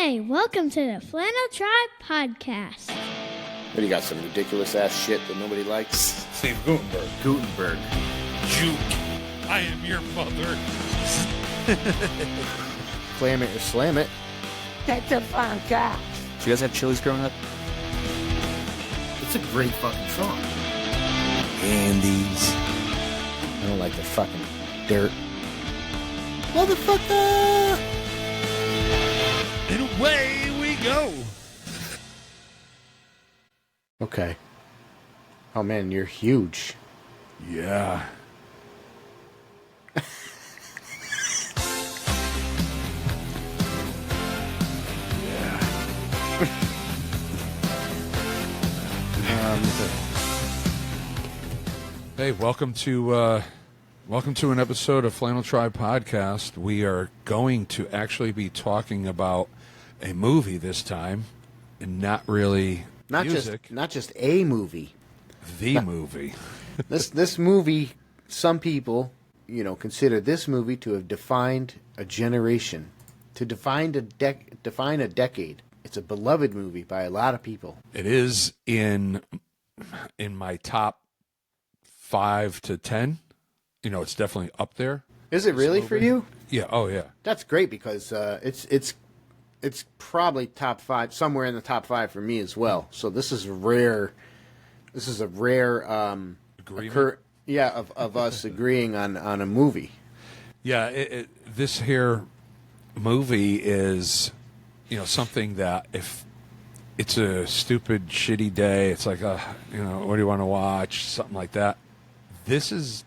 Hey, welcome to the Flannel Tribe Podcast. What, you got some ridiculous ass shit that nobody likes? Steve Gutenberg. Gutenberg. Juke. I am your mother. Clam it or slam it. That's a fun guy. Did you guys have Chili's growing up? It's a great fucking song. Andes. I don't like the fucking dirt. Motherfucker! And away we go. Okay. Oh man, you're huge. Yeah. Hey, welcome to an episode of Flannel Tribe Podcast. We are going to actually be talking about a movie this time, and not really music. Not just a movie. The movie. This movie, some people, consider this movie to have defined a generation, to define a decade. It's a beloved movie by a lot of people. It is in my top 5 to 10. It's definitely up there. Is it really for you? Yeah. Oh, yeah. That's great because it's probably top 5, somewhere in the top 5 for me as well. So this is rare. This is a rare agreement. Of us agreeing on a movie. Yeah. This here movie is something that if it's a stupid, shitty day, it's like, what do you want to watch? Something like that. This is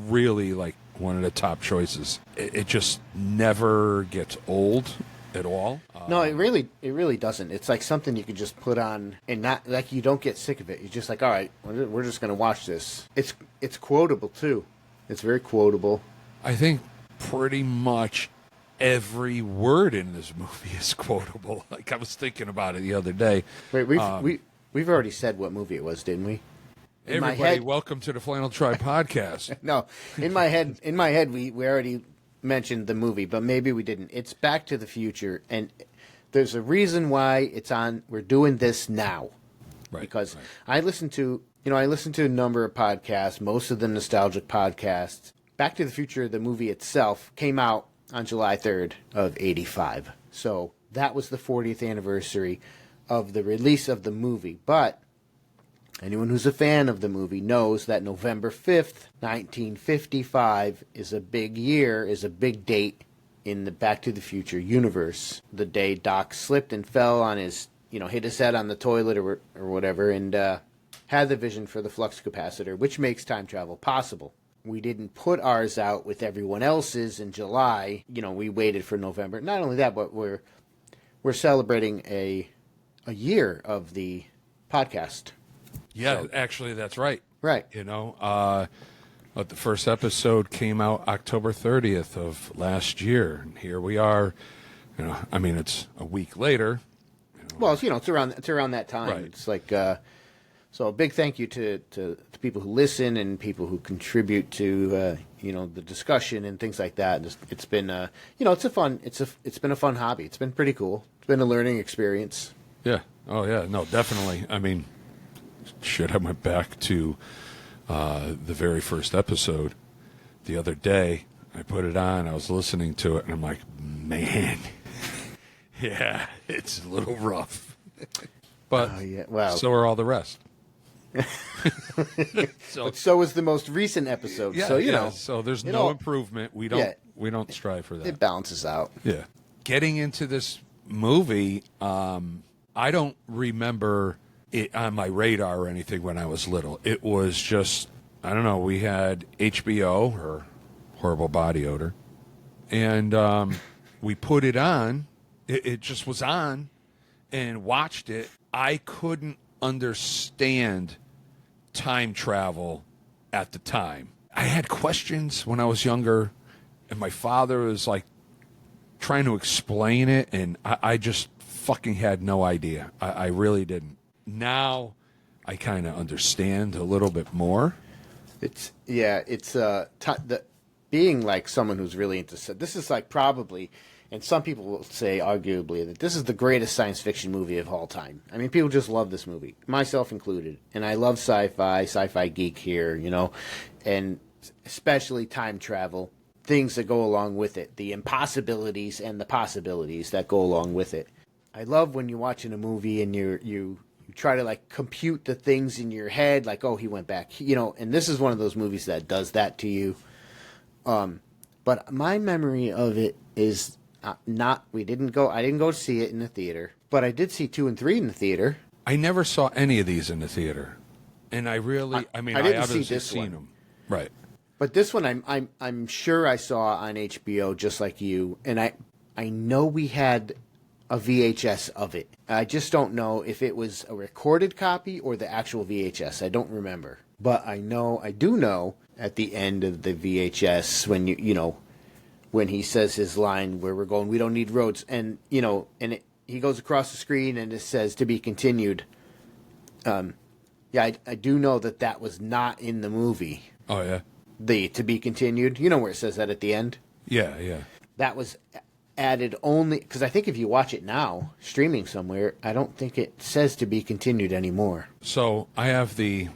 really like one of the top choices. It just never gets old at all. No, it really doesn't. It's like something you could just put on and not like you don't get sick of it. You're just like, all right, we're just going to watch this. It's quotable too. It's very quotable. I think pretty much every word in this movie is quotable. Like I was thinking about it the other day. Wait, we've already said what movie it was, didn't we? Everybody, welcome to the Flannel Tribe Podcast. No, in my head, we already mentioned the movie, but maybe we didn't. It's Back to the Future, and there's a reason why it's on. We're doing this now, right? Because I listen to a number of podcasts, most of them nostalgic podcasts. Back to the Future, the movie itself, came out on July 3rd of '85, so that was the 40th anniversary of the release of the movie, but anyone who's a fan of the movie knows that November 5th, 1955 is a big year, is a big date in the Back to the Future universe. The day Doc slipped and fell on his, hit his head on the toilet or whatever, and had the vision for the flux capacitor, which makes time travel possible. We didn't put ours out with everyone else's in July. We waited for November. Not only that, but we're celebrating a year of the podcast. Yeah, so, actually, that's right. Right. The first episode came out October 30th of last year. And here we are. It's a week later. Well, it's around that time. Right. It's like, so a big thank you to people who listen and people who contribute to, the discussion and things like that. It's been, it's been a fun hobby. It's been pretty cool. It's been a learning experience. Yeah. Oh, yeah. No, definitely. Shit, I went back to the very first episode the other day. I put it on. I was listening to it, and I'm like, man, yeah, it's a little rough. But so are all the rest. So is the most recent episode. Yeah, so so there's no improvement. We don't strive for that. It balances out. Yeah. Getting into this movie, I don't remember it on my radar or anything when I was little. It was just, I don't know, we had HBO, or horrible body odor, and we put it on. It just was on and watched it. I couldn't understand time travel at the time. I had questions when I was younger, and my father was like trying to explain it, and I just fucking had no idea. I really didn't. Now I kind of understand a little bit more. Being like someone who's really into this is like probably And some people will say, arguably, that this is the greatest science fiction movie of all time. I mean, people just love this movie, myself included. And I love sci-fi geek here, you know, and especially time travel, things that go along with it, the impossibilities and the possibilities that go along with it. I love when you're watching a movie and you try to, like, compute the things in your head, like, oh, he went back, you know, and this is one of those movies that does that to you. But my memory of it is I didn't go see it in the theater, but I did see 2 and 3 in the theater. I never saw any of these in the theater, and I didn't obviously see this seen one. them, right? But this one I'm sure I saw on HBO just like you, and I know we had a VHS of it. I just don't know if it was a recorded copy or the actual VHS. I don't remember, but I do know at the end of the VHS when when he says his line where we're going, we don't need roads, and he goes across the screen and it says to be continued. I do know that was not in the movie. Oh yeah, the to be continued. You know where it says that at the end? Yeah. That was added only because I think if you watch it now streaming somewhere, I don't think it says to be continued anymore. So I have the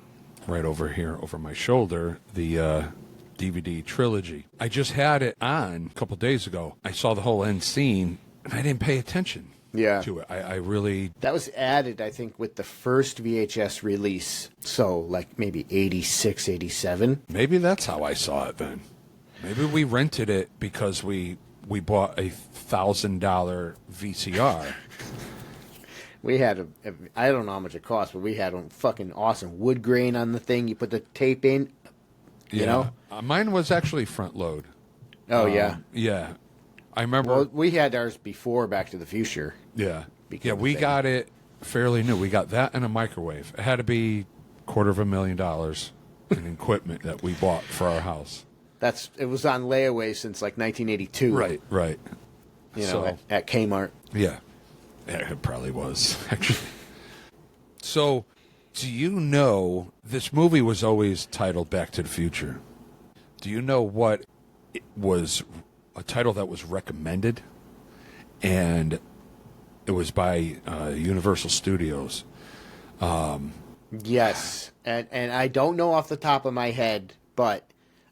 right over here over my shoulder the DVD trilogy. I just had it on a couple days ago. I saw the whole end scene and I didn't pay attention to it. I really... That was added, I think, with the first VHS release. So, like, maybe 86, 87. Maybe that's how I saw it then. Maybe we rented it because we bought a $1,000 VCR. We had I don't know how much it cost, but we had a fucking awesome wood grain on the thing. You put the tape in, you know? Mine was actually front load. Oh, yeah. Yeah. I remember... Well, we had ours before Back to the Future. Yeah. Yeah, we got it fairly new. We got that and a microwave. It had to be $250,000 in equipment that we bought for our house. It was on layaway since like 1982. Right. You know, at Kmart. Yeah, it probably was, actually. So, do you know, this movie was always titled Back to the Future. Do you know what it was, a title that was recommended? And it was by Universal Studios. Yes, and I don't know off the top of my head, but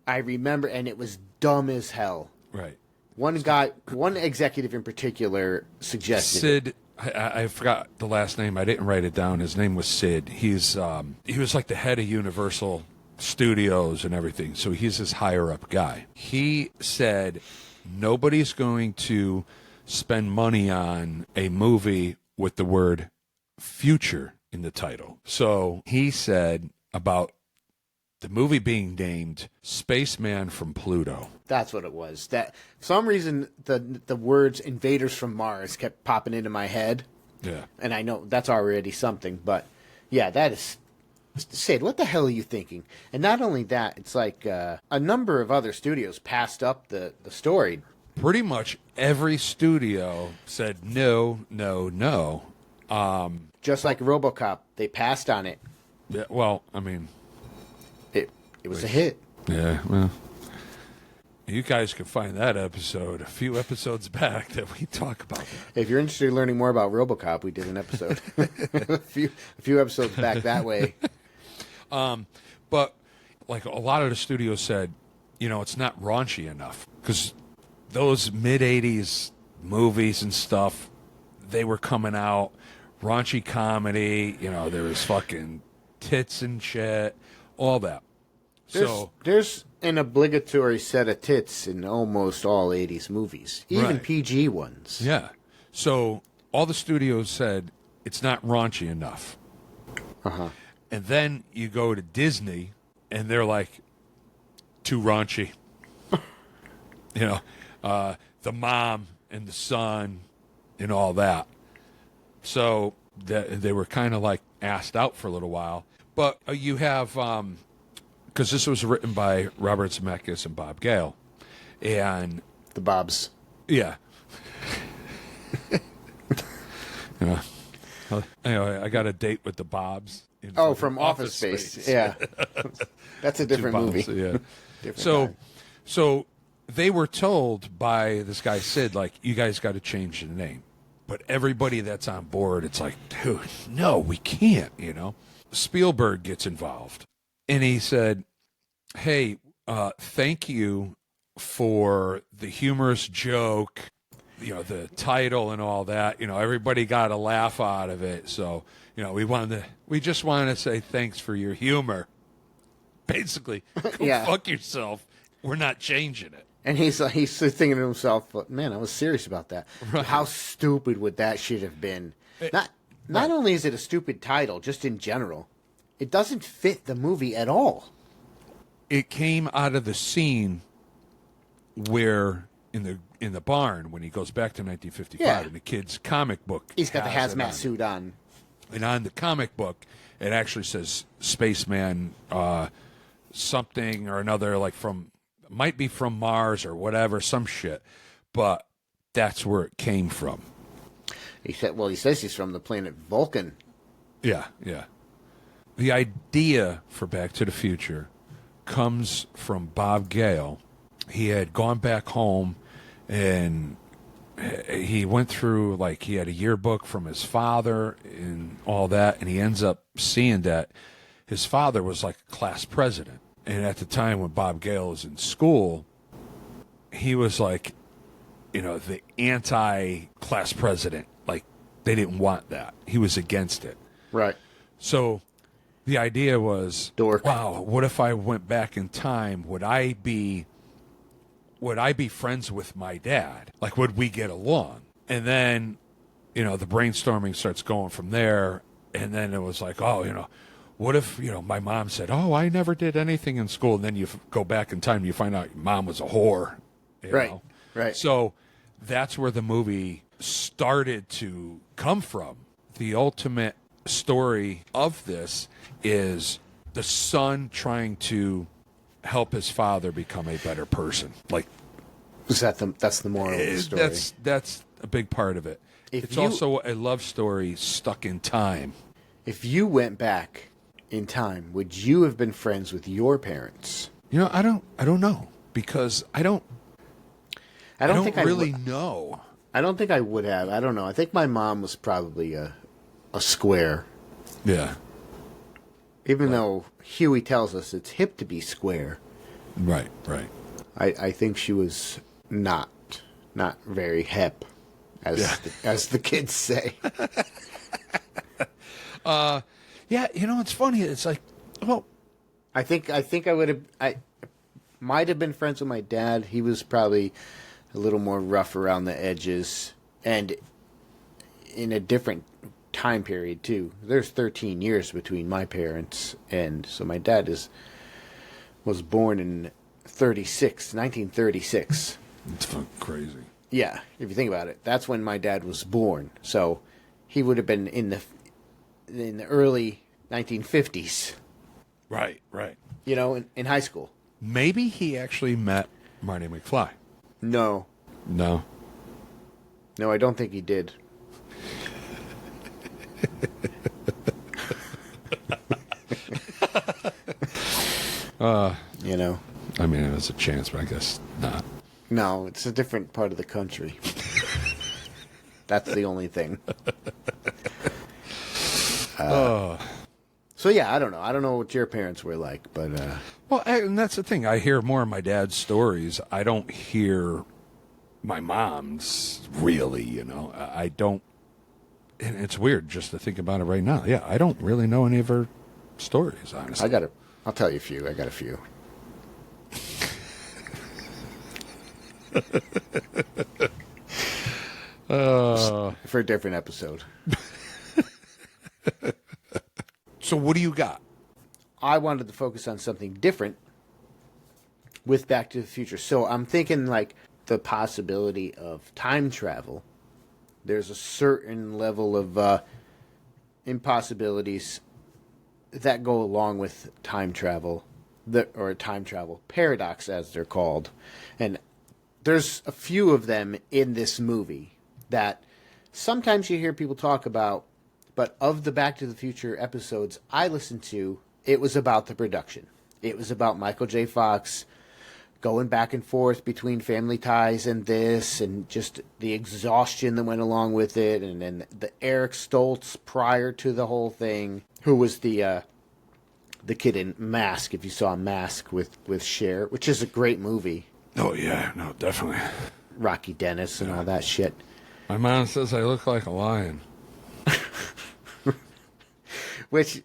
I remember, and it was dumb as hell. Right. One executive in particular suggested Sid. I forgot the last name. I didn't write it down. His name was Sid. He was like the head of Universal Studios and everything. So he's this higher up guy. He said nobody's going to spend money on a movie with the word future in the title. So he said about the movie being named Spaceman from Pluto. That's what it was. That for some reason the words invaders from Mars kept popping into my head. Yeah. And I know that's already something, but yeah, that is Sid, what the hell are you thinking? And not only that, it's like a number of other studios passed up the story. Pretty much every studio said no. Just like RoboCop, they passed on it. Yeah, well, I mean, it was a hit. Yeah, well, you guys can find that episode a few episodes back that we talk about that. If you're interested in learning more about RoboCop, we did an episode a few episodes back that way. But like a lot of the studios said, it's not raunchy enough because those mid-'80s movies and stuff, they were coming out raunchy comedy. There was fucking tits and shit, all that. There's an obligatory set of tits in almost all 80s movies, even Right. PG ones. Yeah. So all the studios said it's not raunchy enough. Uh-huh. And then you go to Disney and they're like, too raunchy. The mom and the son and all that. So they were kind of like asked out for a little while. But you have... because this was written by Robert Zemeckis and Bob Gale. And... The Bobs. Yeah. Anyway, I got a date with the Bobs. From Office Space. Yeah. That's a different movie. Yeah. Different guy. So they were told by this guy Sid, like, you guys got to change the name. But everybody that's on board, it's like, dude, no, we can't, you know. Spielberg gets involved. And he said, hey, thank you for the humorous joke, you know, the title and all that. You know, everybody got a laugh out of it. So, you know, we just wanted to say thanks for your humor. Basically, go fuck yourself. We're not changing it. And he's thinking to himself, man, I was serious about that. Right. How stupid would that shit have been? Not only is it a stupid title, just in general, it doesn't fit the movie at all. It came out of the scene where in the barn when he goes back to 1955 in the kid's comic book. He's got the has it hazmat suit on. And on the comic book, it actually says spaceman something or another, like might be from Mars or whatever, some shit. But that's where it came from. He says he's from the planet Vulcan. Yeah. The idea for Back to the Future comes from Bob Gale. He had gone back home and he went through, like, he had a yearbook from his father and all that, and he ends up seeing that his father was like a class president. And at the time when Bob Gale was in school, he was like, you know, the anti-class president. Like, they didn't want that. He was against it. Right. So the idea was, Dork. wow, what if I went back in time? Would I be friends with my dad? Like, would we get along? And then, you know, the brainstorming starts going from there. And then it was like, oh, you know, what if, you know, my mom said, oh, I never did anything in school. And then you go back in time and you find out your mom was a whore. You know? Right. So that's where the movie started to come from. The ultimate story of this is the son trying to help his father become a better person. Like, that's the moral of the story. That's a big part of it. It's also a love story stuck in time. If you went back in time, would you have been friends with your parents? You know, I don't know, because I don't think I really know. I don't think I would have. I don't know. I think my mom was probably a square. Yeah. Even though Huey tells us it's hip to be square. Right. I think she was not very hip, as the kids say. Yeah, you know, it's funny. It's like, well, I think I might have been friends with my dad. He was probably a little more rough around the edges, and in a different time period too. There's 13 years between my parents, and so my dad was born in 1936. It's fucking crazy. Yeah, if you think about it, that's when my dad was born. So he would have been in the early 1950s. Right. You know, in high school. Maybe he actually met Marty McFly. No, I don't think he did. You know. I mean, it was a chance, but I guess not. No, it's a different part of the country. That's the only thing. So yeah, I don't know. I don't know what your parents were like, but well, and that's the thing. I hear more of my dad's stories. I don't hear my mom's really. You know, I don't. And it's weird just to think about it right now. Yeah, I don't really know any of her stories, honestly. I'll tell you a few. I got a few. For a different episode. So what do you got? I wanted to focus on something different with Back to the Future. So I'm thinking like the possibility of time travel. There's a certain level of impossibilities that go along with time travel, or time travel paradox as they're called. And there's a few of them in this movie that sometimes you hear people talk about, but of the Back to the Future episodes I listened to, it was about the production. It was about Michael J. Fox going back and forth between Family Ties and this, and just the exhaustion that went along with it, and then the Eric Stoltz prior to the whole thing, who was the kid in Mask, if you saw Mask with Cher, which is a great movie. Oh, yeah. No, definitely. Rocky Dennis and all that shit. My mom says I look like a lion. Which,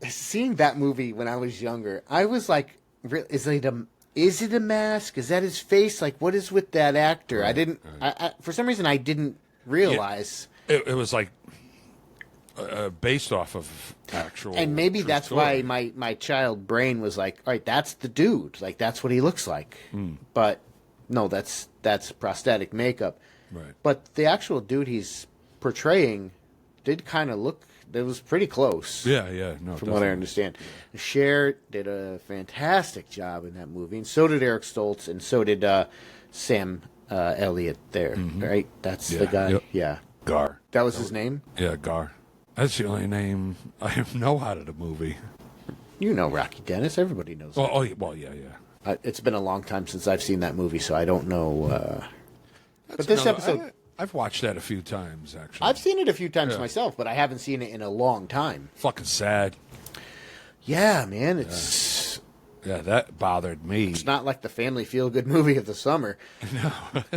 seeing that movie when I was younger, I was like, is it a mask? Is that his face? Like, what is with that actor? Right, I didn't, for some reason, I didn't realize. Yeah, it was like based off of actual. And maybe true that's story. why my child brain was like, all right, that's the dude. Like, that's what he looks like. But no, that's prosthetic makeup. Right. But the actual dude he's portraying did kind of look, it was pretty close. No, From definitely. what I understand. Cher did a fantastic job in that movie, and so did Eric Stoltz, and so did Sam Elliott there, right? That's the guy? Yep. Yeah. Gar. That was his name? Yeah, Gar. That's the only name I know out of the movie. You know Rocky Dennis. Everybody knows that. Well, yeah. It's been a long time since I've seen that movie, so I don't know. That's But this another- episode... I've watched that a few times, actually. I've seen it a few times Yeah. myself, but I haven't seen it in a long time. Fucking sad. Yeah, man. It's Yeah, that bothered me. it's not like the family feel-good movie of the summer.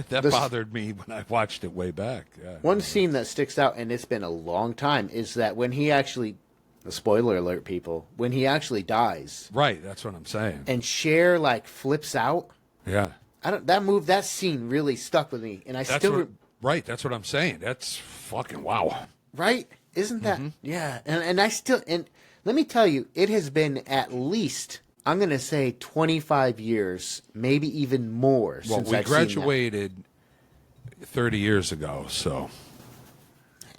That This- bothered me when I watched it way back. Yeah. One scene that sticks out, and it's been a long time, is that when he actually, the spoiler alert, people, when he actually dies, Right, that's what I'm saying. and Cher like flips out. Yeah. That scene really stuck with me, and I That's still, what, right, that's what I'm saying. That's fucking wow. right? Isn't that, yeah? And I still, and let me tell you, it has been at least, I'm going to say 25 years, maybe even more Well, since we I've seen that. graduated 30 years ago, so.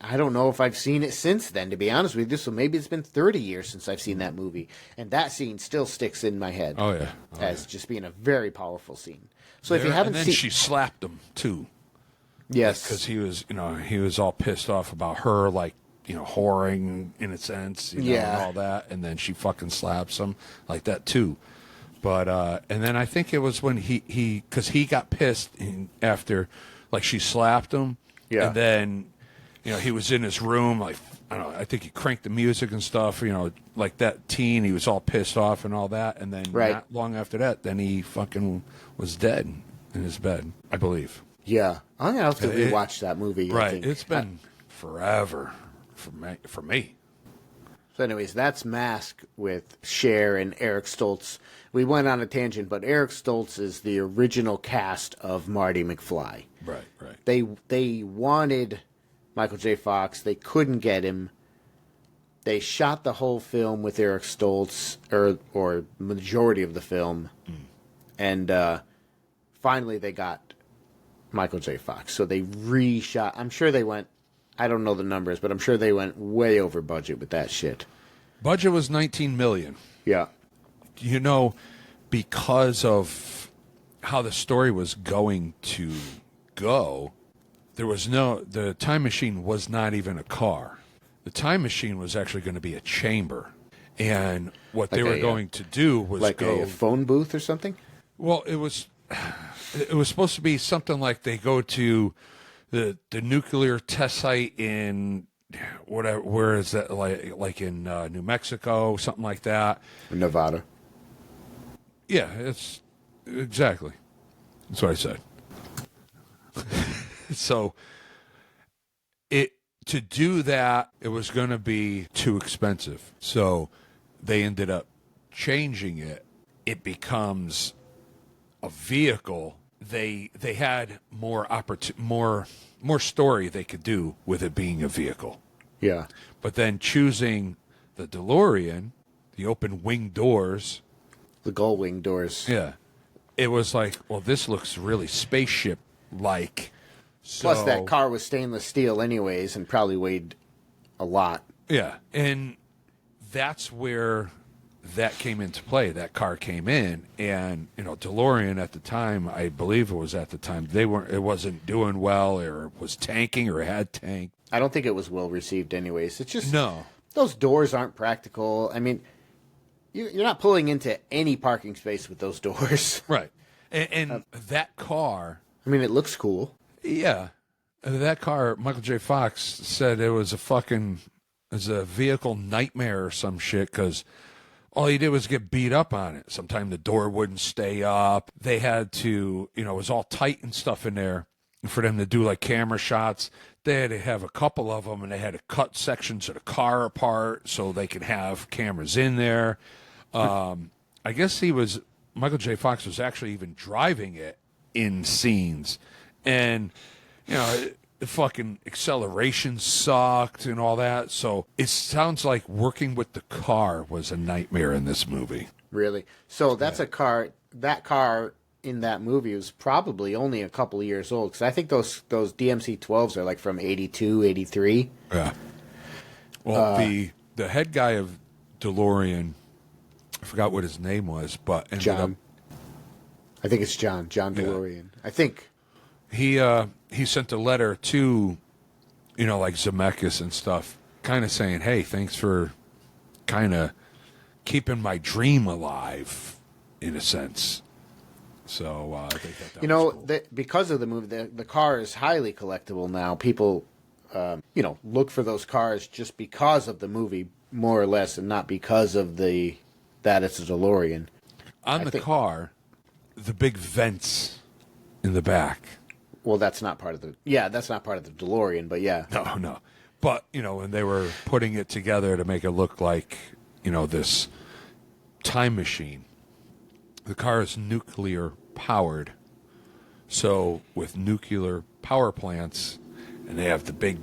I don't know if I've seen it since then, to be honest with you. So maybe it's been 30 years since I've seen that movie. And that scene still sticks in my head Oh, yeah. as just being a very powerful scene. So if you There- haven't and then seen... she slapped him, too. Yes. Because he was all pissed off about her, like, whoring in a sense, Yeah. and all that. And then she fucking slaps him like that, too. But, and then I think it was when because he got pissed after, like, she slapped him. Yeah. And then, he was in his room, like, I don't know, I think he cranked the music and stuff, like that teen, he was all pissed off and all that. And then Right. not long after that, then he fucking was dead in his bed, I believe. Yeah. I'm going to have to It- rewatch that movie. I Right. think. It's been forever for me. So anyways, that's Mask with Cher and Eric Stoltz. We went on a tangent, but Eric Stoltz is the original cast of Marty McFly. Right, right. They wanted Michael J. Fox. They couldn't get him. They shot the whole film with Eric Stoltz, or majority of the film, and finally they got Michael J. Fox. So they reshot. I'm sure they went. I don't know the numbers, but I'm sure they went way over budget with that shit. Budget was $19 million. Yeah. Because of how the story was going to go, the time machine was not even a car. The time machine was actually going to be a chamber. And what they Like were a, going to do was Like go... a phone booth or something? Well, it was supposed to be something like they go to the nuclear test site in whatever, where is that, like in New Mexico, something like that. Nevada. Yeah, it's exactly. That's what I said. So to do that, it was going to be too expensive. So they ended up changing it. It becomes a vehicle. They had more more story they could do with it being a vehicle. Yeah. But then choosing the DeLorean, the open wing doors, The gull wing doors. yeah, it was like, well, this looks really spaceship like. Plus, that car was stainless steel, anyways, and probably weighed a lot. Yeah, and that's where that came into play. That car came in, and DeLorean at the time, I believe it was at the time, it wasn't doing well, or it was tanking, or it had tanked. I don't think it was well received, anyways. It's just No. those doors aren't practical. I mean, you're not pulling into any parking space with those doors. Right. And that car, I mean, it looks cool. yeah, that car, Michael J. Fox said it was a vehicle nightmare or some shit because all he did was get beat up on it. Sometimes the door wouldn't stay up. They had to, it was all tight and stuff in there. And for them to do like camera shots, they had to have a couple of them, and they had to cut sections of the car apart so they could have cameras in there. I guess Michael J. Fox was actually even driving it in scenes. And, the fucking acceleration sucked and all that. So it sounds like working with the car was a nightmare in this movie. Really? So that's a car. That car in that movie was probably only a couple of years old, because I think those DMC 12s are like from 82, 83. Yeah. Well, the head guy of DeLorean, I forgot what his name was, but ended John. up, I think it's John DeLorean. I think he sent a letter to, like Zemeckis and stuff, kind of saying, "Hey, thanks for kind of keeping my dream alive, in a sense." So I think that was cool. Because of the movie, the car is highly collectible now. People, look for those cars just because of the movie, more or less, and not because of that it's a DeLorean. On the car, the big vents in the back. Well, that's not part of the DeLorean, but yeah. No. But, when they were putting it together to make it look like, this time machine, the car is nuclear powered. So with nuclear power plants, and they have the big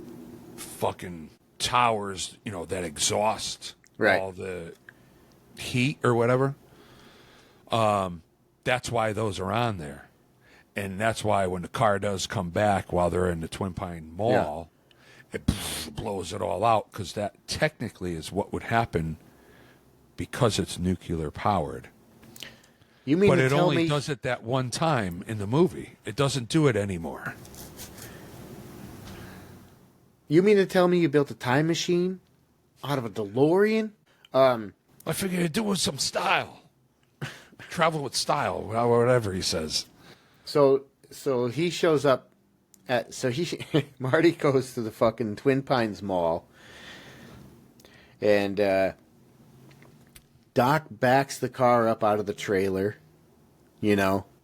fucking towers, that exhaust all the heat or whatever. That's why those are on there. And that's why when the car does come back while they're in the Twin Pine Mall, it blows it all out, because that technically is what would happen because it's nuclear powered. You mean but it only does it that one time in the movie. It doesn't do it anymore. You mean to tell me you built a time machine out of a DeLorean? I figured it'd do it with some style. Travel with style, whatever he says. So he shows up Marty goes to the fucking Twin Pines Mall, and Doc backs the car up out of the trailer,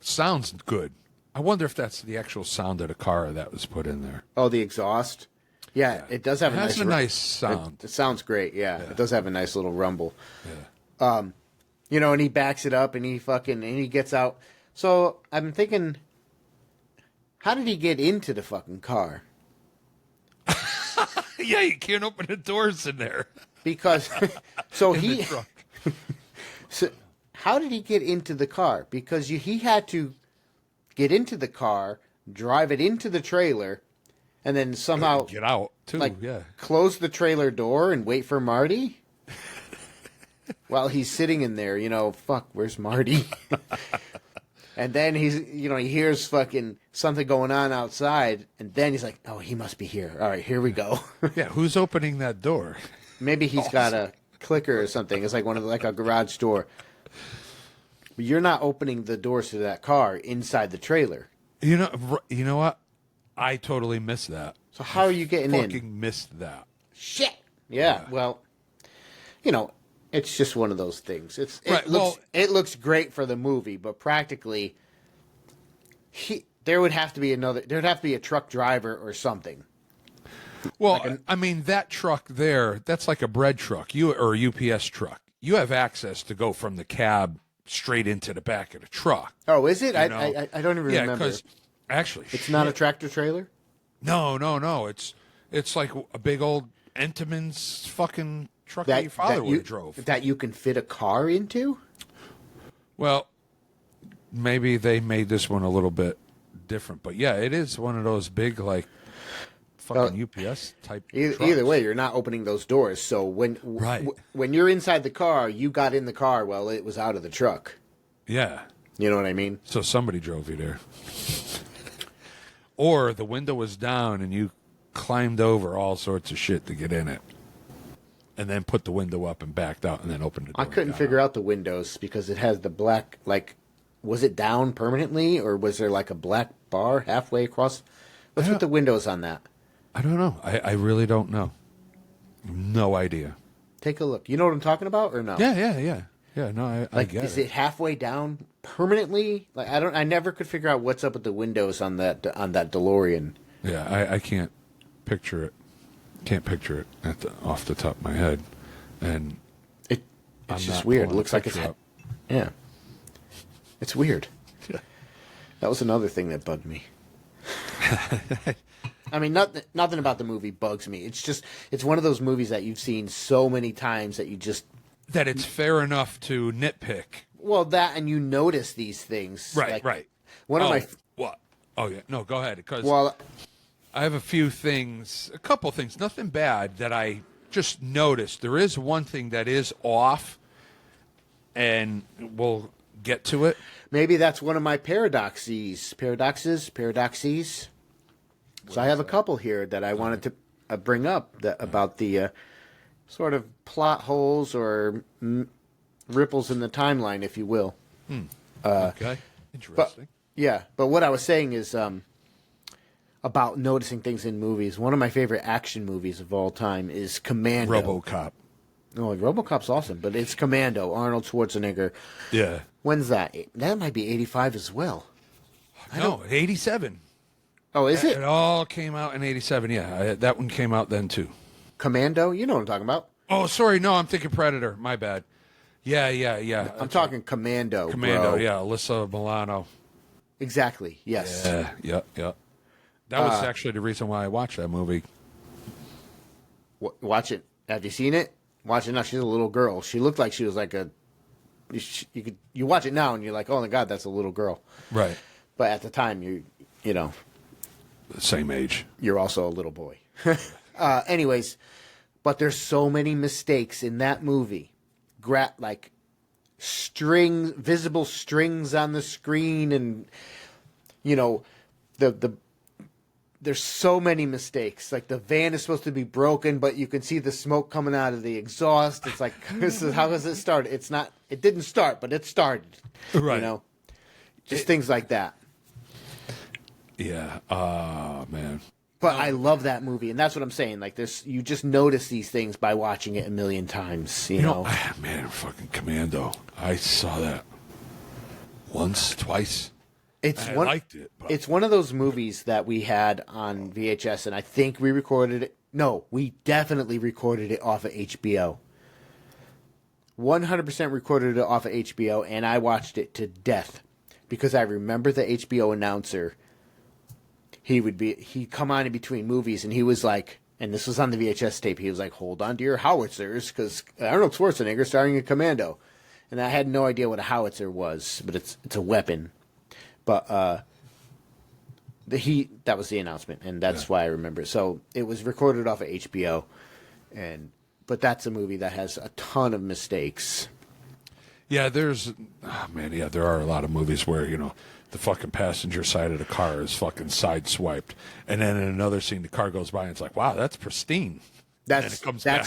Sounds good. I wonder if that's the actual sound of the car that was put in there. Oh, the exhaust? Yeah, it does have a nice sound. It sounds great, yeah. It does have a nice little rumble. Yeah. And he backs it up, and he gets out. So I'm thinking, how did he get into the fucking car? Yeah, you can't open the doors in there. Because, so how did he get into the car? Because he had to get into the car, drive it into the trailer, and then somehow get out too. Close the trailer door and wait for Marty while he's sitting in there. Fuck, where's Marty? And then he hears fucking something going on outside, and then he's like, "Oh, he must be here. All right, here we go." Yeah, who's opening that door? Maybe he's got a clicker or something. It's like a garage door. But you're not opening the doors to that car inside the trailer. You know what? I totally missed that. So how are you getting in? Fucking missed that. Shit. Yeah. Well, it's just one of those things. It looks great for the movie, but practically, there would have to be a truck driver or something. Well, that truck there, that's like a bread truck, or a UPS truck. You have access to go from the cab straight into the back of the truck. Oh, is it? I don't even remember. Yeah, because actually, it's not a tractor trailer. No. It's like a big old Entenmann's fucking truck that your father would have drove. That you can fit a car into? Well, maybe they made this one a little bit different, but yeah, it is one of those big fucking UPS type. Either way, you're not opening those doors. So when you're inside the car, you got in the car while it was out of the truck. Yeah, you know what I mean. So somebody drove you there, or the window was down and you climbed over all sorts of shit to get in it. and then put the window up and backed out and then opened the door. I couldn't figure out the windows because it has the black, like, was it down permanently or was there like a black bar halfway across? What's with the windows on that? I don't know. I really don't know. No idea. Take a look. You know what I'm talking about or no? Yeah. No, I Like, get is it. it halfway down permanently? Like, I never could figure out what's up with the windows on that DeLorean. Yeah, I can't picture it. Can't picture it off the top of my head, and It's I'm just not weird. It pulling looks a like it's picture up. yeah. It's weird. That was another thing that bugged me. I mean, nothing about the movie bugs me. It's just it's one of those movies that you've seen so many times that you just that it's fair enough to nitpick. well that and you notice these things. Right. Like, one of my what? Oh yeah, no, go ahead because well I have a couple things, nothing bad that I just noticed. There is one thing that is off, and we'll get to it. maybe that's one of my paradoxes. So I have a couple here that I wanted to bring up about the sort of plot holes or ripples in the timeline, if you will. Okay, interesting. But what I was saying is about noticing things in movies. One of my favorite action movies of all time is Commando. RoboCop. No, RoboCop's awesome, but it's Commando, Arnold Schwarzenegger. Yeah. When's that? That might be 85 as well. No, 87. Oh, is It it? all came out in 87. Yeah, that one came out then too. Commando? You know what I'm talking about. Oh, sorry. No, I'm thinking Predator. My bad. Yeah. I'm talking Commando. Commando. bro. Yeah, Alyssa Milano. Exactly. Yes. Yeah. That was actually the reason why I watched that movie. Watch it. Have you seen it? Watch it now. She's a little girl. She looked like she was like a. You watch it now and you're like, oh my god, that's a little girl. Right. But at the time, you know, Same age. you're also a little boy. Anyways, but there's so many mistakes in that movie. Like visible strings on the screen, and you know, there's so many mistakes. Like the van is supposed to be broken, but you can see the smoke coming out of the exhaust. It's like, how does it start? It's not. It didn't start, but it started. Right. You know, just things like that. Yeah. Oh, man. But I love that movie, and that's what I'm saying. Like you just notice these things by watching it a million times. You know? Man, fucking Commando. I saw that once, twice. I liked it. But... It's one of those movies that we had on VHS, and I think we recorded it. No, we definitely recorded it off of HBO. 100% recorded it off of HBO, and I watched it to death because I remember the HBO announcer. He'd come on in between movies, and he was like, and this was on the VHS tape, he was like, hold on to your howitzers, because Arnold Schwarzenegger starring in Commando. And I had no idea what a howitzer was, but it's a weapon. But that was the announcement, and that's why I remember it. So it was recorded off of HBO, but that's a movie that has a ton of mistakes. Yeah, there are a lot of movies where, the fucking passenger side of the car is fucking sideswiped. And then in another scene, the car goes by and it's like, wow, that's pristine. That's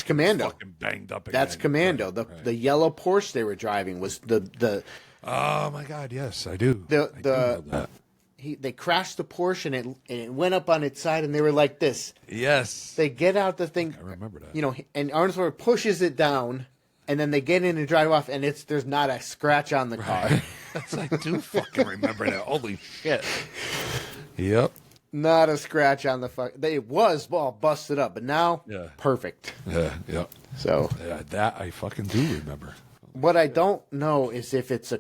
Commando. Fucking banged up again. That's Commando. Right. The yellow Porsche they were driving was the. Oh my God! Yes, I do. I do know that. They crashed the Porsche and it went up on its side and they were like this. Yes. They get out the thing. I remember that. And Arnold Schwarzenegger pushes it down, and then they get in and drive off, and there's not a scratch on the car. I do fucking remember that. Holy shit. Yep. Not a scratch on the fuck. It was all busted up, but now, perfect. Yeah. Yep. So that I fucking do remember. What I don't know is if it's a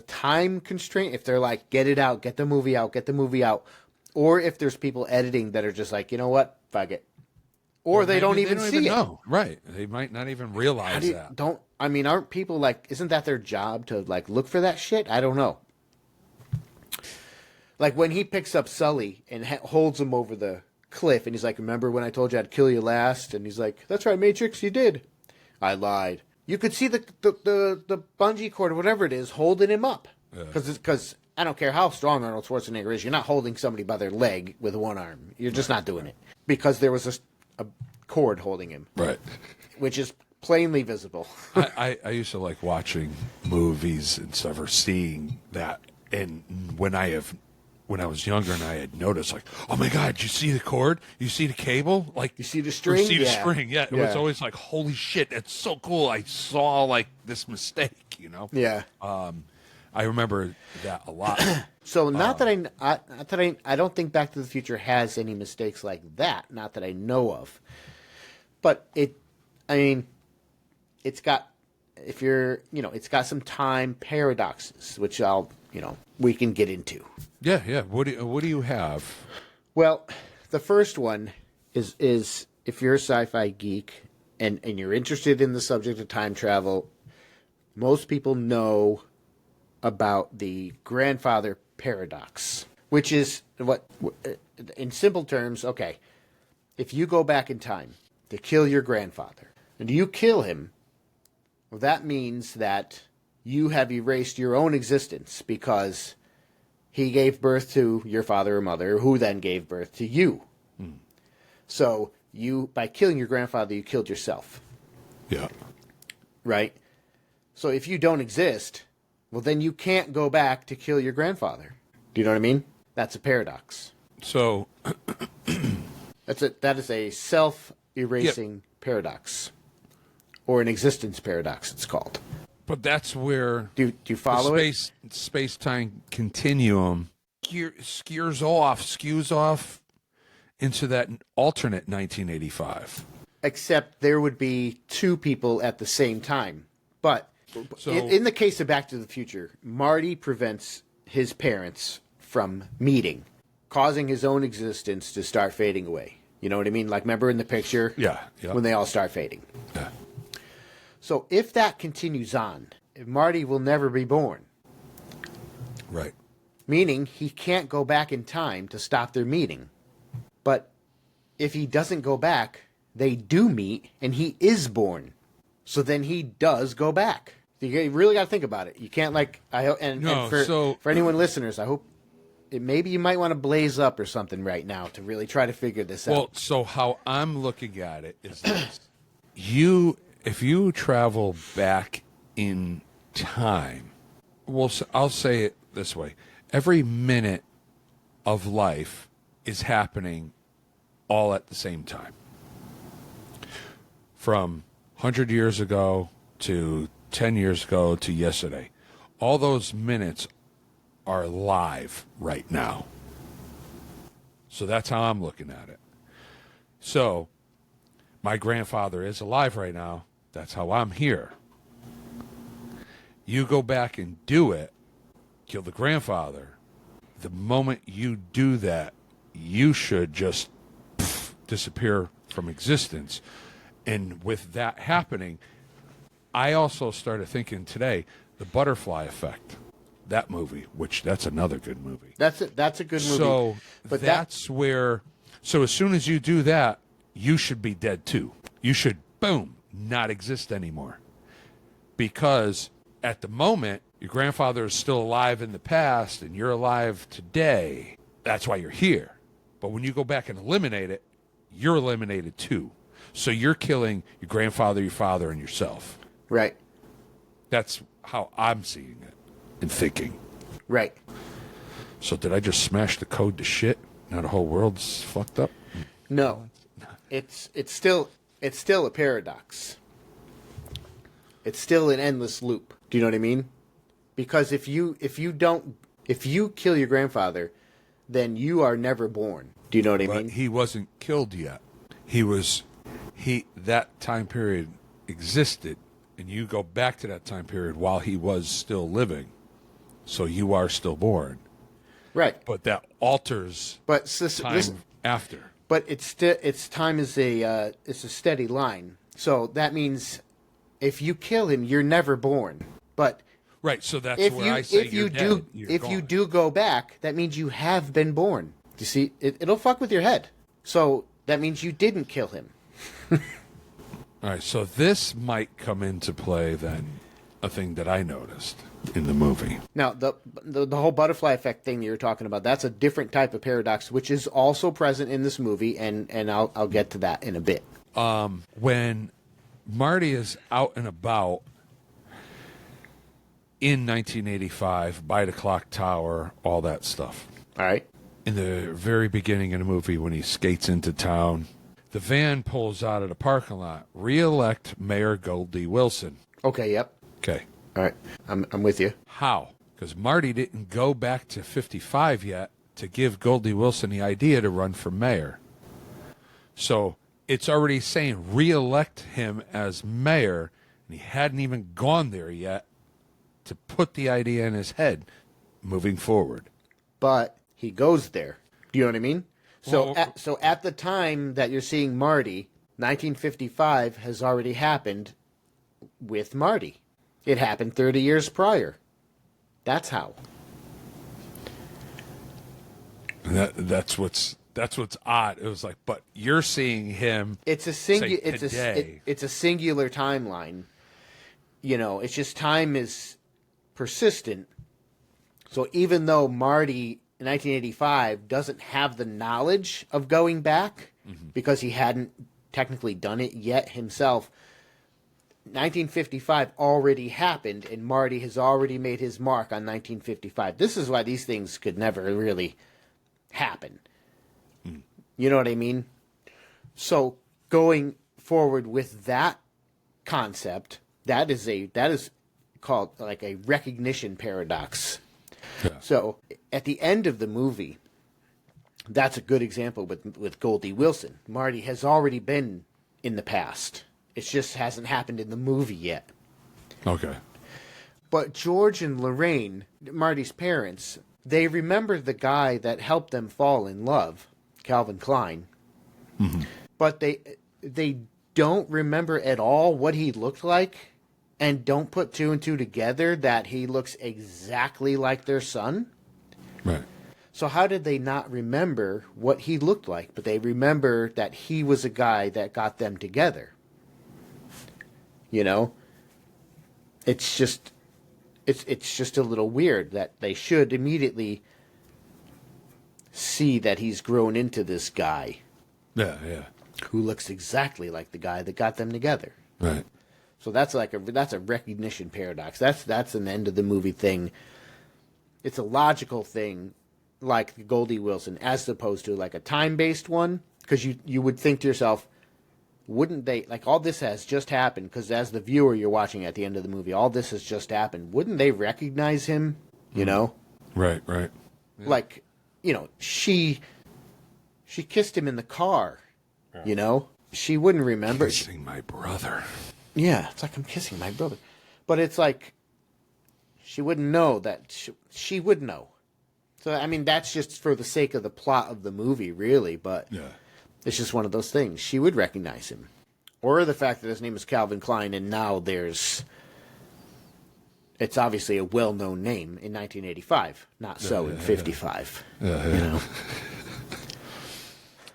time constraint, if they're like, get it out, get the movie out, or if there's people editing that are just like, you know what, fuck it. Or they don't even see it. Know. Right. They might not even realize that. Aren't people like, isn't that their job to like look for that shit? I don't know. Like when he picks up Sully and holds him over the cliff and he's like, remember when I told you I'd kill you last? And he's like, that's right, Matrix, you did. I lied. You could see the bungee cord or whatever it is holding him up. Because I don't care how strong Arnold Schwarzenegger is, you're not holding somebody by their leg with one arm. You're just not doing it. Because there was a cord holding him. Right. which is plainly visible. I used to like watching movies and stuff, or seeing that, and when I was younger and I had noticed, like, oh my God, you see the cord? You see the cable? Like, You see the string? You see the Yeah. string? Yeah. It Yeah. was always like, holy shit, that's so cool. I saw like this mistake, Yeah. I remember that a lot. So not that I don't think Back to the Future has any mistakes like that. Not that I know of, but it's got it's got some time paradoxes, which we can get into. Yeah. What do you have? Well, the first one is if you're a sci-fi geek and you're interested in the subject of time travel, most people know about the grandfather paradox, which is what, in simple terms, okay, if you go back in time to kill your grandfather and you kill him, well, that means that you have erased your own existence because he gave birth to your father or mother, who then gave birth to you. So by killing your grandfather, you killed yourself. Yeah. Right? So if you don't exist, well, then you can't go back to kill your grandfather. Do you know what I mean? That's a paradox. So That is a self-erasing paradox, or an existence paradox. It's called. but that's where Do you follow the it? space-time continuum skews off into that alternate 1985. Except there would be two people at the same time. But So- in the case of Back to the Future, Marty prevents his parents from meeting, causing his own existence to start fading away. You know what I mean? Like, remember in the picture? Yeah. When they all start fading. Yeah. So if that continues on, Marty will never be born. Right. Meaning he can't go back in time to stop their meeting. But if he doesn't go back, they do meet, and he is born. So then he does go back. You really got to think about it. You can't for anyone listeners, I hope maybe you might want to blaze up or something right now to really try to figure this Well, out. so how I'm looking at it is this. If you travel back in time, I'll say it this way. Every minute of life is happening all at the same time. From 100 years ago to 10 years ago to yesterday. All those minutes are live right now. So that's how I'm looking at it. So my grandfather is alive right now. That's how I'm here. You go back and do it, kill the grandfather. The moment you do that, you should just disappear from existence. And with that happening, I also started thinking today, the Butterfly Effect, that movie, that's another good movie. That's a good movie. So but that's where, so as soon as you do that, you should be dead too. You should, boom, not exist anymore. Because at the moment, your grandfather is still alive in the past and you're alive today. That's why you're here. But when you go back and eliminate it, you're eliminated too. So you're killing your grandfather, your father, and yourself. Right. That's how I'm seeing it and thinking. Right. So did I just smash the code to shit? Now the whole world's fucked up? No. It's still a paradox. It's still an endless loop. Do you know what I mean? Because if you kill your grandfather, then you are never born. Do you know what I But mean? he wasn't killed yet. That time period existed, and you go back to that time period while he was still living. So you are still born. Right. But that alters But time after. But it's time is it's a steady line. So that means if you kill him, you're never born. But Right, so that's if where you I say if you're you dead, do you're if you gone. do go back, that means you have been born. You see, it'll fuck with your head. So that means you didn't kill him. All right, so this might come into play then, a thing that I noticed in the movie. Now, the whole butterfly effect thing that you're talking about, that's a different type of paradox, which is also present in this movie, and I'll get to that in a bit. When Marty is out and about in 1985 by the clock tower, all that stuff. All right. In the very beginning of the movie, when he skates into town, the van pulls out of the parking lot. Re-elect Mayor Goldie Wilson. Okay, yep. Okay. All right. I'm with you. How? Because Marty didn't go back to 55 yet to give Goldie Wilson the idea to run for mayor. So it's already saying re-elect him as mayor, and he hadn't even gone there yet to put the idea in his head moving forward. But he goes there. Do you know what I mean? So, Well, so at the time that you're seeing Marty, 1955 has already happened with Marty. It happened 30 years prior. That's how. And that's what's odd. It was like, but you're seeing him. It's a today. it's a singular timeline. You know, it's just time is persistent. So even though Marty in 1985 doesn't have the knowledge of going back because he hadn't technically done it yet himself, 1955 already happened, and Marty has already made his mark on 1955. This is why these things could never really happen. You know what I mean? So going forward with that concept, that is called like a recognition paradox. Yeah. So at the end of the movie, that's a good example with Goldie Wilson. Marty has already been in the past. It just hasn't happened in the movie yet. Okay. But George and Lorraine, Marty's parents, they remember the guy that helped them fall in love, Calvin Klein. Mm-hmm. But they don't remember at all what he looked like, and don't put two and two together that he looks exactly like their son. Right. So how did they not remember what he looked like? But they remember that he was a guy that got them together. You know? It's just a little weird that they should immediately see that he's grown into this guy Yeah, yeah. who looks exactly like the guy that got them together. Right. So that's a recognition paradox. That's an end of the movie thing. It's a logical thing, like Goldie Wilson, as opposed to like a time-based one. Because you would think to yourself, wouldn't they, like, all this has just happened, because as the viewer you're watching at the end of the movie, all this has just happened. Wouldn't they recognize him? You know? Right, right. Yeah. Like, you know, she kissed him in the car. You know? She wouldn't remember. Kissing my brother. Yeah, it's like I'm kissing my brother. But it's like she wouldn't know that she would know. So, I mean, that's just for the sake of the plot of the movie, really. But Yeah. it's just one of those things. She would recognize him. Or the fact that his name is Calvin Klein, and now it's obviously a well-known name in 1985. Not so in 55. Yeah. You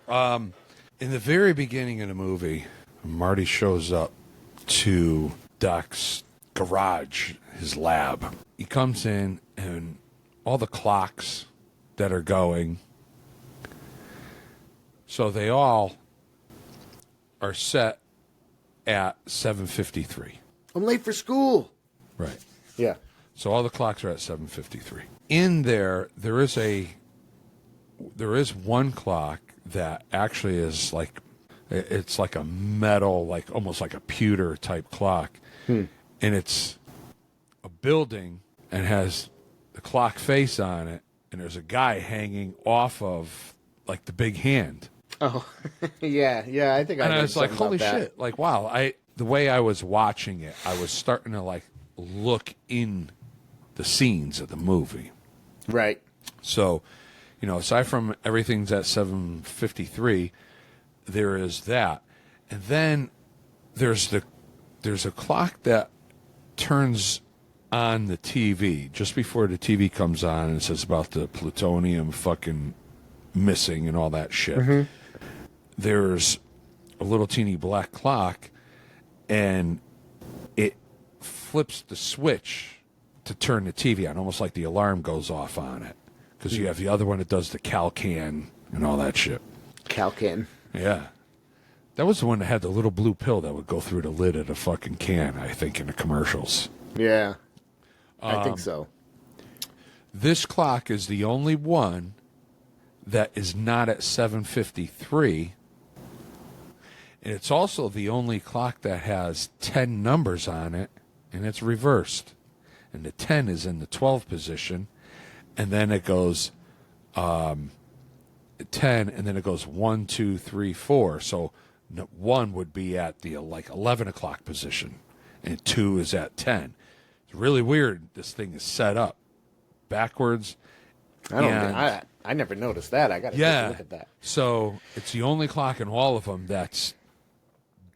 know? In the very beginning of the movie, Marty shows up to Doc's garage, his lab. He comes in, and all the clocks that are going, so they all are set at 7:53. I'm late for school. Right. Yeah. So all the clocks are at 7:53. In there is one clock that actually is like, it's like a metal, like almost like a pewter type clock. And it's a building and has the clock face on it, and there's a guy hanging off of like the big hand. Oh, yeah. I think I And I heard was like, something holy about that. shit. Like, wow. The way I was watching it, I was starting to like look in the scenes of the movie. Right. So, you know, aside from everything's at 7:53, there is that. And then there's a clock that turns on the TV just before the TV comes on, and it says about the plutonium fucking missing and all that shit. There's a little teeny black clock, and it flips the switch to turn the TV on, almost like the alarm goes off on it. Because you have the other one that does the Calcan and all that shit. Calcan. Yeah. That was the one that had the little blue pill that would go through the lid of the fucking can, I think, in the commercials. Yeah, I think so. This clock is the only one that is not at 7:53. And it's also the only clock that has 10 numbers on it, and it's reversed. And the 10 is in the 12 position, and then it goes 10, and then it goes 1, 2, 3, 4. So 1 would be at the 11 o'clock position, and 2 is at 10. It's really weird. This thing is set up backwards. I never noticed that. I got to take a look at that. So it's the only clock in all of them that's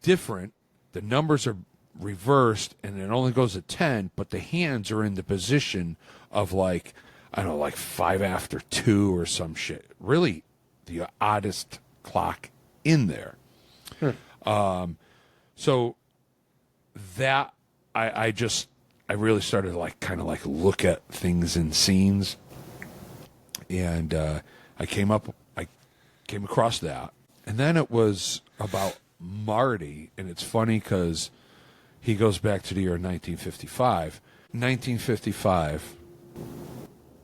different. The numbers are reversed, and it only goes at 10, but the hands are in the position of 5 after 2 or some shit. Really the oddest clock in there. So that I really started to look at things in scenes, and I came across that, and then it was about Marty, and it's funny because he goes back to the year 1955. 1955,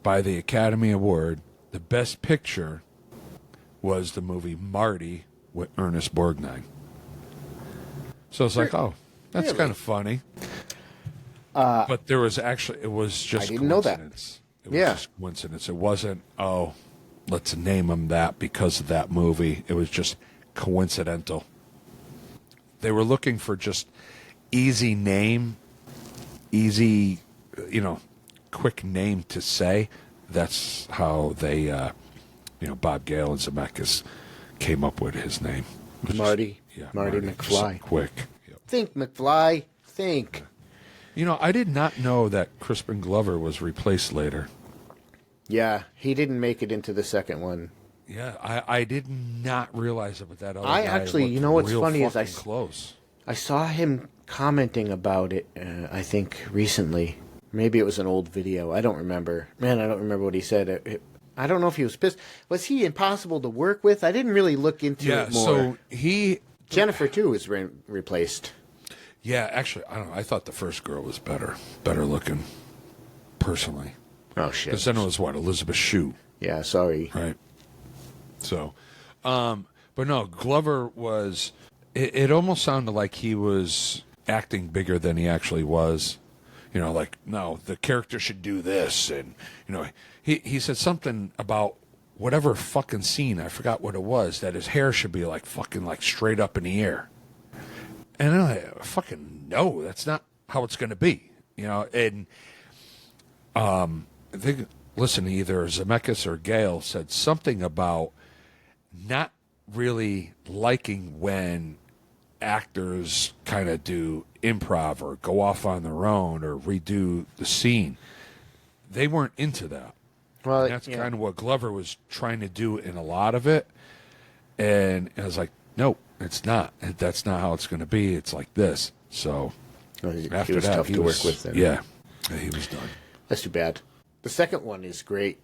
by the Academy Award, the best picture was the movie Marty with Ernest Borgnine. So it's like, oh, that's Really? kind of funny. But it was just I didn't know that. coincidence. It was just coincidence. It wasn't, let's name him that because of that movie. It was just coincidental. They were looking for just easy name, quick name to say. That's how they, Bob Gale and Zemeckis came up with his name. Marty Marty McFly. just quick. Yep. Think, McFly. Think. I did not know that Crispin Glover was replaced later. Yeah, he didn't make it into the second one. Yeah, I did not realize it, but that other I guy actually, looked what's real funny is close. I saw him commenting about it, I think, recently. Maybe it was an old video. I don't remember. Man, I don't remember what he said. I don't know if he was pissed. Was he impossible to work with? I didn't really look into it more. So Jennifer, too, was replaced. Yeah, actually, I don't know. I thought the first girl was better looking, personally. Oh, shit. Because then it was, Elizabeth Shue. Yeah, sorry. Right. So, but no, Glover was, it almost sounded like he was acting bigger than he actually was. No, the character should do this. And, he said something about whatever fucking scene, I forgot what it was, that his hair should be fucking straight up in the air. And I'm like, fucking no, that's not how it's going to be. And I think, listen, either Zemeckis or Gale said something about not really liking when actors kind of do improv or go off on their own or redo the scene. They weren't into that. Well, and that's kind of what Glover was trying to do in a lot of it. And I was like, nope, it's not. That's not how it's going to be. It's like this. So after was that, tough to work with then. Yeah, he was done. That's too bad. The second one is great,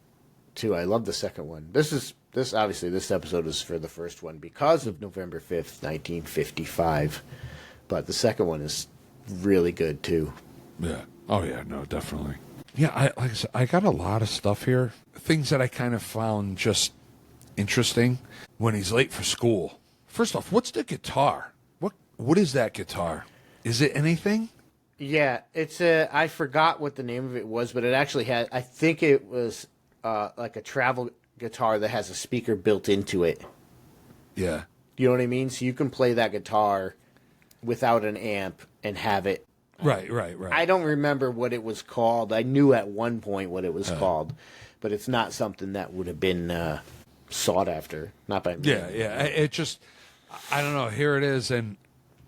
too. I love the second one. This episode is for the first one because of November 5th, 1955. But the second one is really good, too. Yeah. Oh, yeah. No, definitely. Yeah, like I said, I got a lot of stuff here. Things that I kind of found just interesting. When he's late for school. First off, what's the guitar? What is that guitar? Is it anything? Yeah, it's I forgot what the name of it was, but it actually had, I think it was like a travel guitar that has a speaker built into it. Yeah. You know what I mean? So you can play that guitar without an amp and have it. Right. I don't remember what it was called. I knew at one point what it was called, but it's not something that would have been sought after. Not by me. Yeah. It just, I don't know. Here it is, and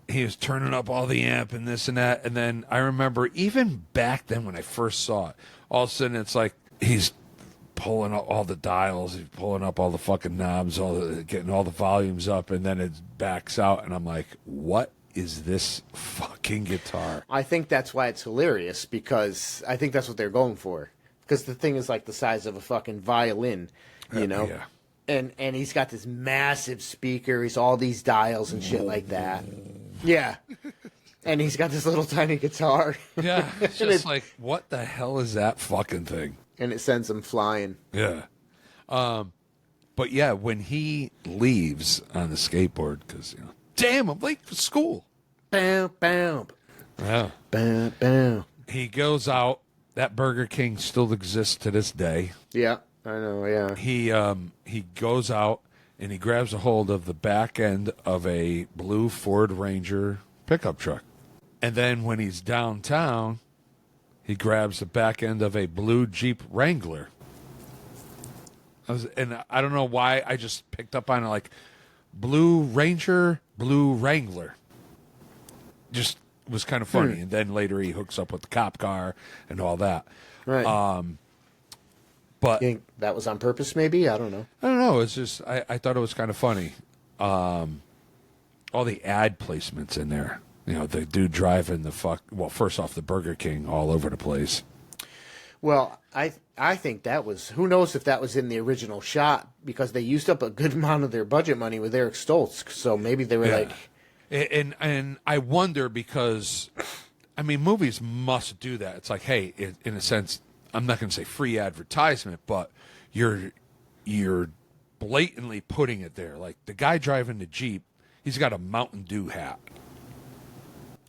he was turning up all the amp and this and that. And then I remember even back then when I first saw it, all of a sudden it's like he's pulling up all the dials, he's pulling up all the fucking knobs, getting all the volumes up, and then it backs out, and I'm like, what is this fucking guitar? I think that's why it's hilarious, because I think that's what they're going for. Because the thing is like the size of a fucking violin, you know? Yeah. And he's got this massive speaker. He's all these dials and shit like that. Yeah. And he's got this little tiny guitar. Yeah, it's just like, what the hell is that fucking thing? And it sends him flying. Yeah. But yeah, when he leaves on the skateboard, because, damn, I'm late for school. Bam, bam. Yeah. Bam, bam. He goes out. That Burger King still exists to this day. Yeah, I know, yeah. He goes out and he grabs a hold of the back end of a blue Ford Ranger pickup truck. And then when he's downtown, he grabs the back end of a blue Jeep Wrangler. And I don't know why I just picked up on it, like Blue Ranger, Blue Wrangler. Just was kind of funny. And then later he hooks up with the cop car and all that. Right. But You think that was on purpose, maybe? I don't know. I don't know. It's just I thought it was kind of funny. All the ad placements in there. The dude driving first off, the Burger King all over the place. Well, I think that was, who knows if that was in the original shot, because they used up a good amount of their budget money with Eric Stoltz. So maybe they were like... And I wonder because, movies must do that. It's like, hey, in a sense, I'm not going to say free advertisement, but you're blatantly putting it there. Like the guy driving the Jeep, he's got a Mountain Dew hat.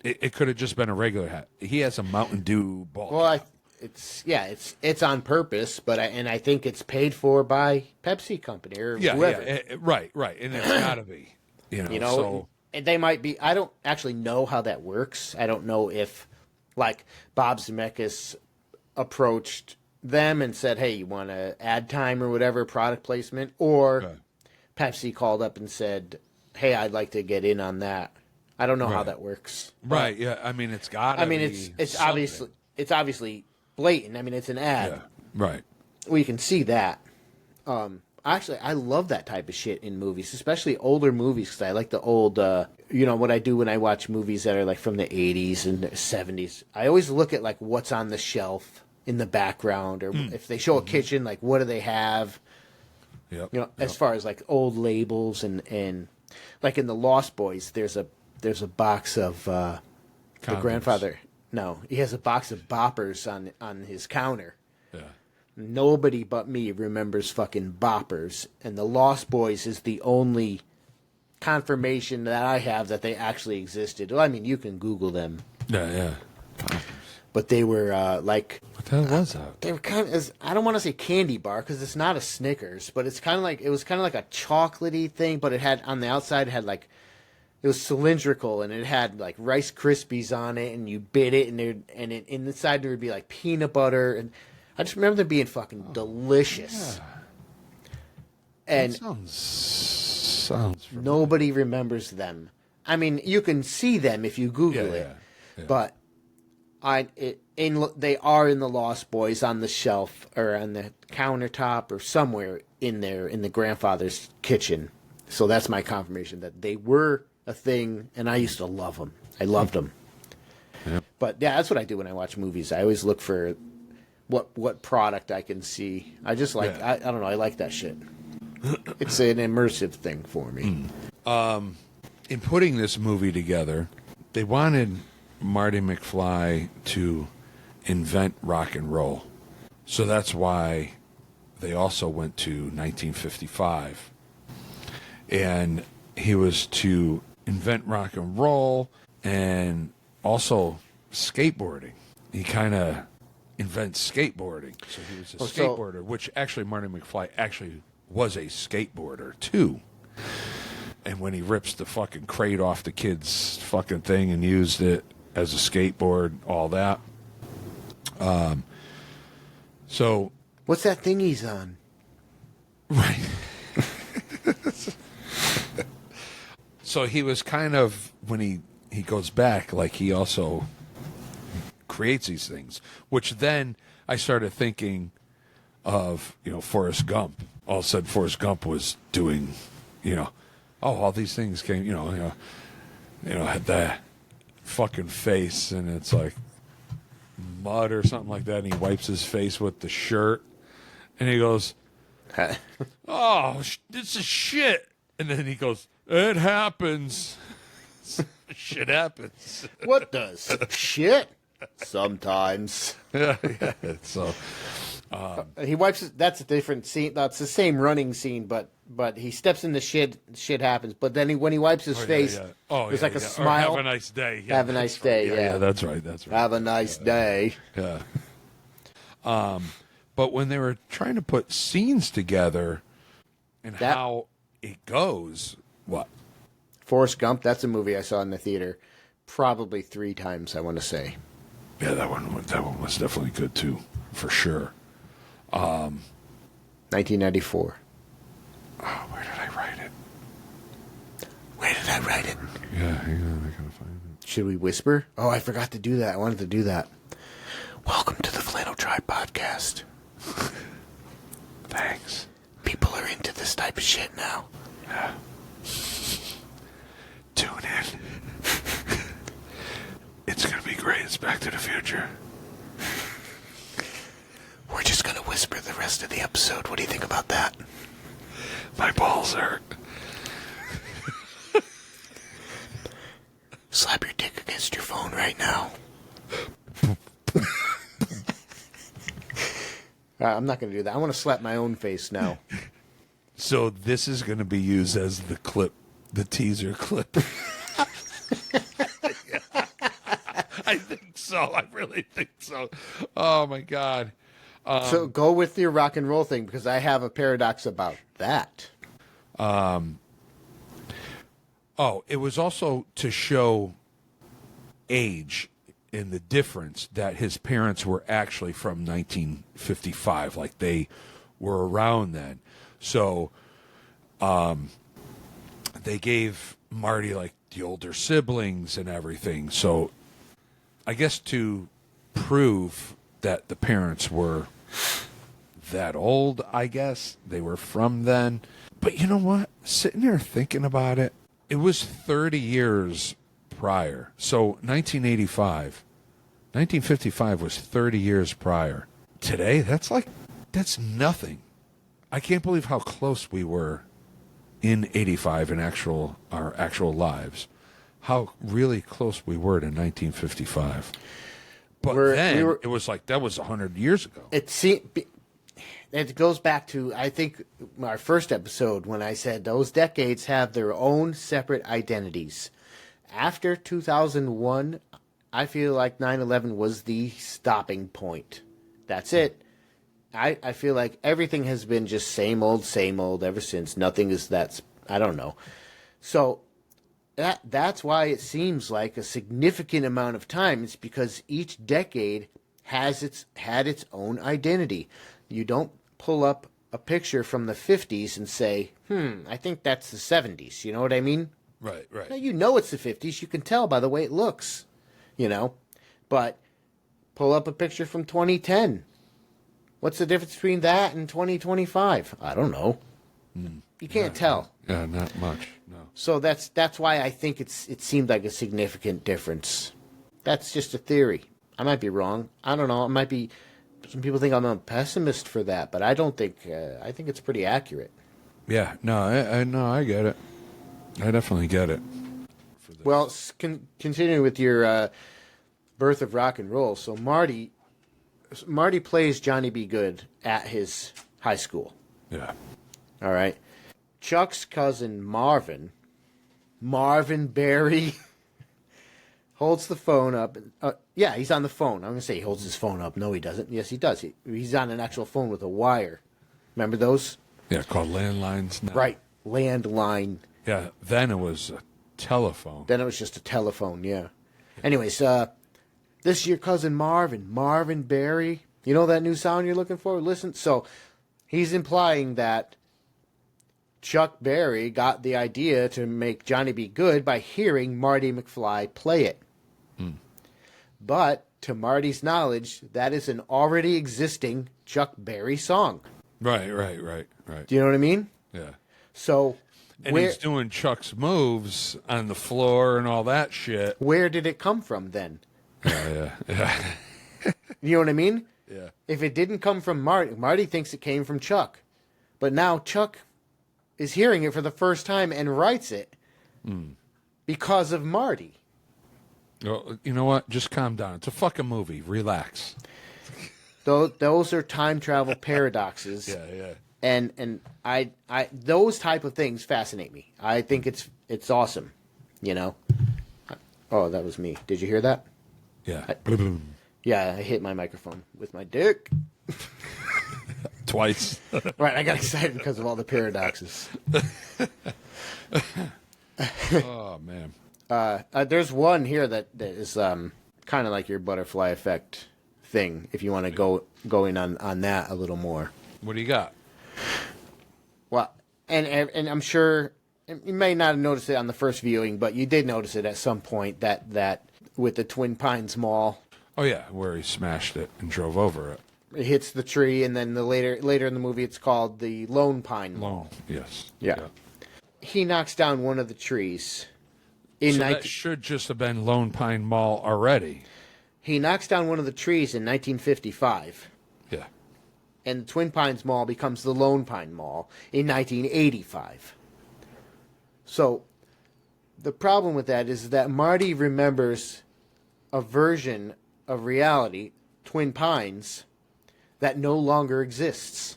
It could have just been a regular hat. He has a Mountain Dew ball. Well, it's on purpose, but I think it's paid for by Pepsi Company or whoever. Right, and it's got to be, So. And they might be. I don't actually know how that works. I don't know if, like, Bob Zemeckis approached them and said, "Hey, you want to ad time or whatever product placement?" Or Pepsi called up and said, "Hey, I'd like to get in on that." I don't know how that works. Right? Yeah. It's got. It's obviously blatant. It's an ad. Yeah. Right. We can see that. Actually, I love that type of shit in movies, especially older movies, because I like the old, what I do when I watch movies that are like from the 80s and the 70s. I always look at like what's on the shelf in the background, or if they show a kitchen, like what do they have? Yep. As far as like old labels and like in the Lost Boys, there's a box of the grandfather. No, he has a box of boppers on his counter. Yeah. Nobody but me remembers fucking boppers, and the Lost Boys is the only confirmation that I have that they actually existed. Well, you can Google them. Yeah. But they were like... What the hell was that? They were kind of... I don't want to say candy bar, because it's not a Snickers, but it's kind of like... It was kind of like a chocolatey thing, but it had... On the outside, it had like... It was cylindrical, and it had like Rice Krispies on it, and you bit it, and inside there would be like peanut butter, and... I just remember them being fucking delicious. Yeah. And that sounds familiar. Nobody remembers them. You can see them if you Google it. Yeah. But they are in the Lost Boys on the shelf or on the countertop or somewhere in there in the grandfather's kitchen. So that's my confirmation that they were a thing, and I used to love them. I loved them. Yeah. But yeah, that's what I do when I watch movies. I always look for what product I can see. I just like I don't know, I like that shit. It's an immersive thing for me. In putting this movie together, they wanted Marty McFly to invent rock and roll. So that's why they also went to 1955. And he was to invent rock and roll and also skateboarding. He kind of invents skateboarding. So he was a skateboarder, which actually Marty McFly actually was a skateboarder too. And when he rips the fucking crate off the kid's fucking thing and used it as a skateboard, all that. So what's that thing he's on? Right. So he was kind of, when he goes back, like he also creates these things, which then I started thinking of, Forrest Gump. All of a sudden Forrest Gump was doing, all these things came, had that fucking face and it's like mud or something like that, and he wipes his face with the shirt and he goes, Oh, this is shit. And then he goes, it happens. Shit happens. What does? Shit? Sometimes. Yeah. So He wipes his, that's a different scene. That's the same running scene, but he steps in the shit happens. But then when he wipes his face, there's like a smile. Or have a nice day. Yeah, have a nice day, right. Yeah, that's right. That's right. Have a nice day. Yeah. But when they were trying to put scenes together and how it goes, what? Forrest Gump, that's a movie I saw in the theater probably 3 times, I want to say. Yeah, that one was definitely good too, for sure. 1994. Oh, where did I write it? Where did I write it? Yeah, hang on, I gotta find it. Should we whisper? Oh, I forgot to do that. I wanted to do that. Welcome to the Flannel Tribe podcast. Thanks. People are into this type of shit now. Yeah. Tune in. It's gonna be great. It's Back to the Future. We're just gonna whisper the rest of the episode. What do you think about that? My balls hurt. Slap your dick against your phone right now. I'm not going to do that. I want to slap my own face now. So this is going to be used as the clip, the teaser clip. I think so. I really think so. Oh, my God. So go with your rock and roll thing, because I have a paradox about that. Oh, it was also to show age in the difference that his parents were actually from 1955, like they were around then. So they gave Marty like the older siblings and everything. So I guess to prove that the parents were that old, I guess they were from then. But you know what? Sitting there thinking about it, it was 30 years prior. So 1955 was 30 years prior. Today, that's nothing. I can't believe how close we were in 85 in our actual lives. How really close we were to 1955. But it was like that was 100 years ago. It goes back to, I think, our first episode when I said those decades have their own separate identities. After 2001, I feel like 9/11 was the stopping point. That's it. I feel like everything has been just same old ever since. Nothing is I don't know. So that's why it seems like a significant amount of time. It's because each decade had its own identity. You don't pull up a picture from the 50s and say, I think that's the 70s. You know what I mean? Right. Now, you know it's the 50s. You can tell by the way it looks, But pull up a picture from 2010. What's the difference between that and 2025? I don't know. You can't tell. Yeah, not much. No. So that's why I think it seemed like a significant difference. That's just a theory. I might be wrong. I don't know. It might be. Some people think I'm a pessimist for that, but I don't think. I think it's pretty accurate. Yeah. No. I get it. I definitely get it. Well, continuing with your birth of rock and roll. So Marty plays Johnny B. Good at his high school. Yeah. All right. Chuck's cousin Marvin Berry, holds the phone up. Yeah, he's on the phone. I'm going to say he holds his phone up. No, he doesn't. Yes, he does. He's on an actual phone with a wire. Remember those? Yeah, called landlines now. Right. Landline. Yeah, then it was a telephone. Then it was just a telephone, yeah. Anyways, this is your cousin Marvin Berry. You know that new sound you're looking for? Listen. So he's implying that Chuck Berry got the idea to make Johnny B. Good by hearing Marty McFly play it. But to Marty's knowledge, that is an already existing Chuck Berry song. Right. Do you know what I mean? Yeah. So, he's doing Chuck's moves on the floor and all that shit. Where did it come from then? Yeah. You know what I mean? Yeah. If it didn't come from Marty thinks it came from Chuck. But now Chuck is hearing it for the first time and writes it because of Marty. Well, you know what? Just calm down. It's a fucking movie. Relax. Those are time travel paradoxes. Yeah. And I those type of things fascinate me. I think it's awesome, you know. Oh, that was me. Did you hear that? Yeah. Yeah, I hit my microphone with my dick. Twice. Right, I got excited because of all the paradoxes. Oh, man. There's one here that is kind of like your butterfly effect thing. If you want to go in on that a little more. What do you got? Well, and I'm sure you may not have noticed it on the first viewing, but you did notice it at some point that with the Twin Pines Mall. Oh, yeah, where he smashed it and drove over it. It hits the tree, and then later in the movie, it's called the Lone Pine Mall. Yes. Yeah. He knocks down one of the trees. That should just have been Lone Pine Mall already. He knocks down one of the trees in 1955. Yeah. And the Twin Pines Mall becomes the Lone Pine Mall in 1985. So the problem with that is that Marty remembers a version of reality, Twin Pines, that no longer exists.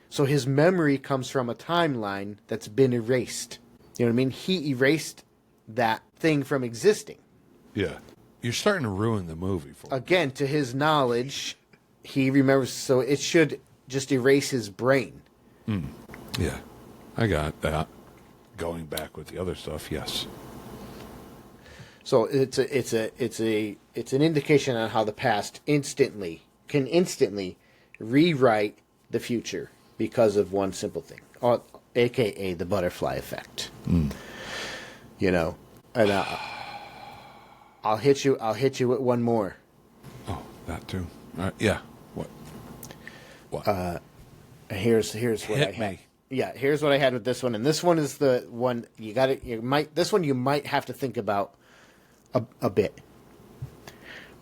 So his memory comes from a timeline that's been erased. You know what I mean? He erased that thing from existing. Yeah. You're starting to ruin the movie for me. Again, to his knowledge, he remembers, so it should just erase his brain. Yeah. I got that. Going back with the other stuff, yes. So it's an indication on how the past can instantly rewrite the future because of one simple thing, aka the butterfly effect. You know, and I'll hit you with one more. Oh, that too. Yeah. What? Here's what Hit I had. me. Yeah, here's what I had with this one, and this one is the one you might have to think about a bit.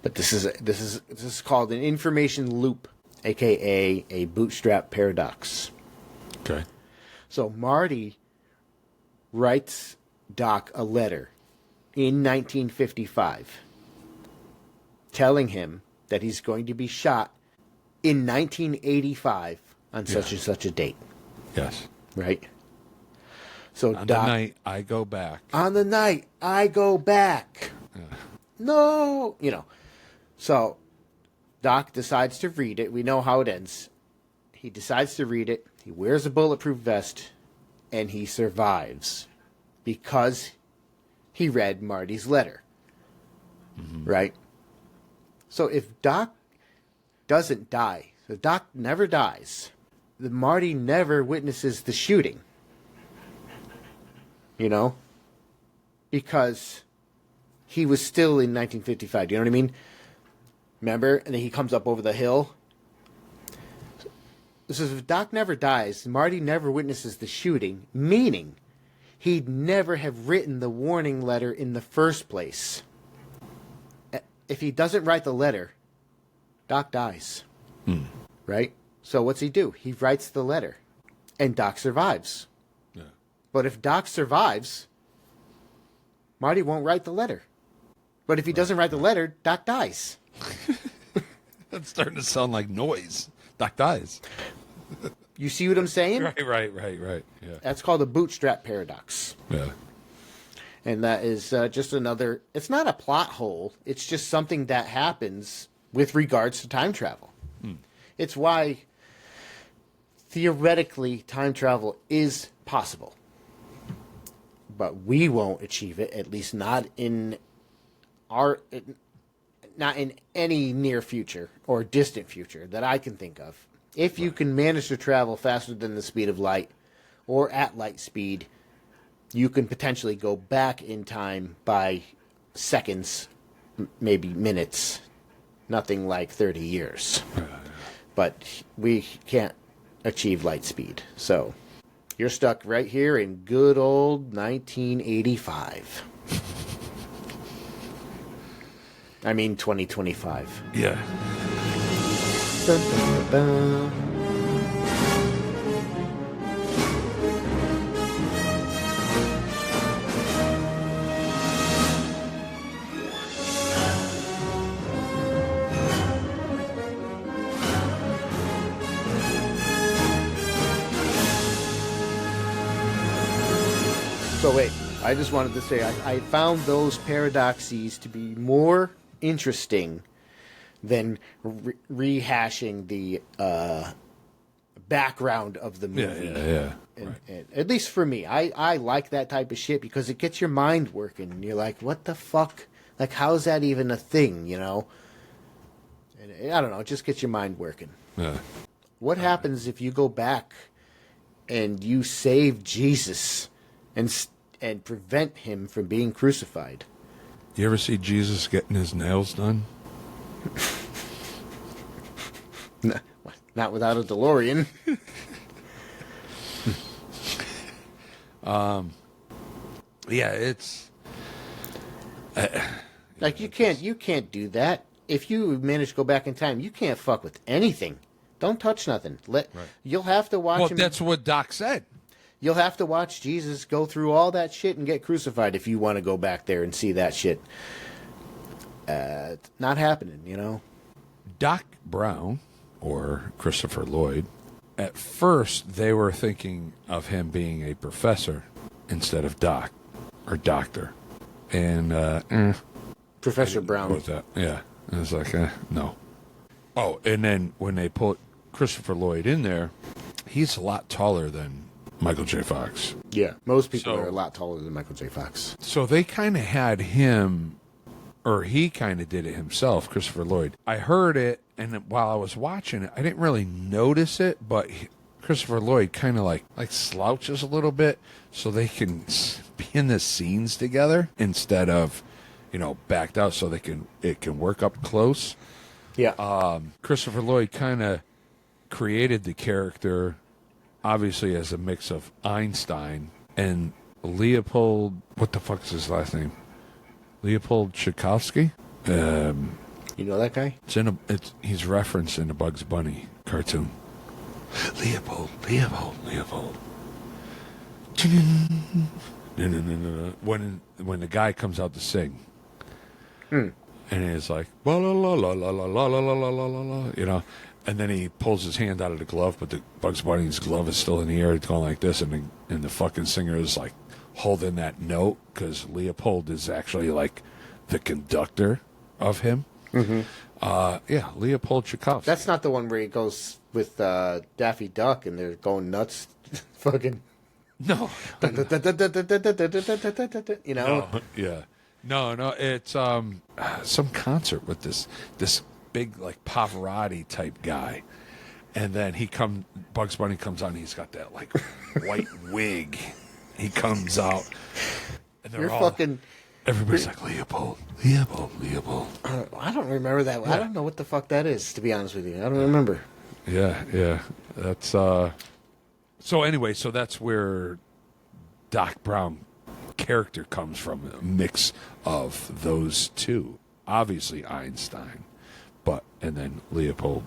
But this is called an information loop, aka a bootstrap paradox. Okay. So Marty writes Doc a letter in 1955 telling him that he's going to be shot in 1985 on such and such a date. Yes. Right? So On Doc, the night I go back. on the night I go back. No, you know. So Doc decides to read it. We know how it ends. He decides to read it. He wears a bulletproof vest and he survives because he read Marty's letter. Right? So if Doc doesn't die, so Doc never dies, the Marty never witnesses the shooting. You know? Because he was still in 1955. Do you know what I mean? Remember? And then he comes up over the hill. So if Doc never dies, Marty never witnesses the shooting, meaning he'd never have written the warning letter in the first place. If he doesn't write the letter, Doc dies. Right? So what's he do? He writes the letter. And Doc survives. Yeah. But if Doc survives, Marty won't write the letter. But if he doesn't write the letter, Doc dies. That's starting to sound like noise. Doc dies. You see what I'm saying? Right. Yeah. That's called a bootstrap paradox. Yeah. And that is just another, it's not a plot hole. It's just something that happens with regards to time travel. It's why, theoretically, time travel is possible. But we won't achieve it, at least not in any near future or distant future that I can think of. If you can manage to travel faster than the speed of light or at light speed, you can potentially go back in time by seconds, maybe minutes, nothing like 30 years. But we can't achieve light speed. So you're stuck right here in good old 1985. I mean 2025. Yeah. Dun, dun, dun, dun. So wait, I just wanted to say I found those paradoxes to be more interesting than rehashing the background of the movie. Yeah. And at least for me, I like that type of shit because it gets your mind working. And you're like, what the fuck? Like, how's that even a thing, you know? And I don't know, it just gets your mind working. Yeah. What happens if you go back and you save Jesus and prevent him from being crucified? You ever see Jesus getting his nails done? Not without a DeLorean. Yeah, it's Like you can't do that. If you manage to go back in time, you can't fuck with anything. Don't touch nothing. You'll have to watch him. that's what Doc said. You'll have to watch Jesus go through all that shit and get crucified if you want to go back there and see that shit. Not happening, you know. Doc Brown, or Christopher Lloyd, at first they were thinking of him being a professor instead of Doc or doctor, and Professor Brown. with that, yeah, and it's like no. Oh, and then when they put Christopher Lloyd in there, he's a lot taller than Michael J. Fox. Yeah, most people So- are a lot taller than Michael J. Fox. So they kind of had him, or he kind of did it himself, Christopher Lloyd. I heard it, and while I was watching it, I didn't really notice it, but Christopher Lloyd kind of like slouches a little bit so they can be in the scenes together instead of, backed out so it can work up close. Yeah. Christopher Lloyd kind of created the character, obviously as a mix of Einstein and Leopold. What the fuck is his last name? Leopold Tchaikovsky. You know that guy? He's referenced in the Bugs Bunny cartoon. Leopold. When the guy comes out to sing, and he's like, la la la la la la la la la la la la, and then he pulls his hand out of the glove, but the Bugs Bunny's glove is still in the air. It's going like this, and the fucking singer is like holding that note because Leopold is actually like the conductor of him. Mm-hmm. Yeah, Leopold Tchaikovsky. That's not the one where he goes with Daffy Duck and they're going nuts. Fucking. No. You know? No, yeah. No, it's some concert with this big like Pavarotti type guy. And then Bugs Bunny comes on, and he's got that like white wig. He comes out and they're everybody's like Leopold. I don't remember that. Yeah. I don't know what the fuck that is, to be honest with you. I don't remember. Yeah. That's so anyway, so that's where Doc Brown character comes from, a mix of those two. Obviously Einstein, and then Leopold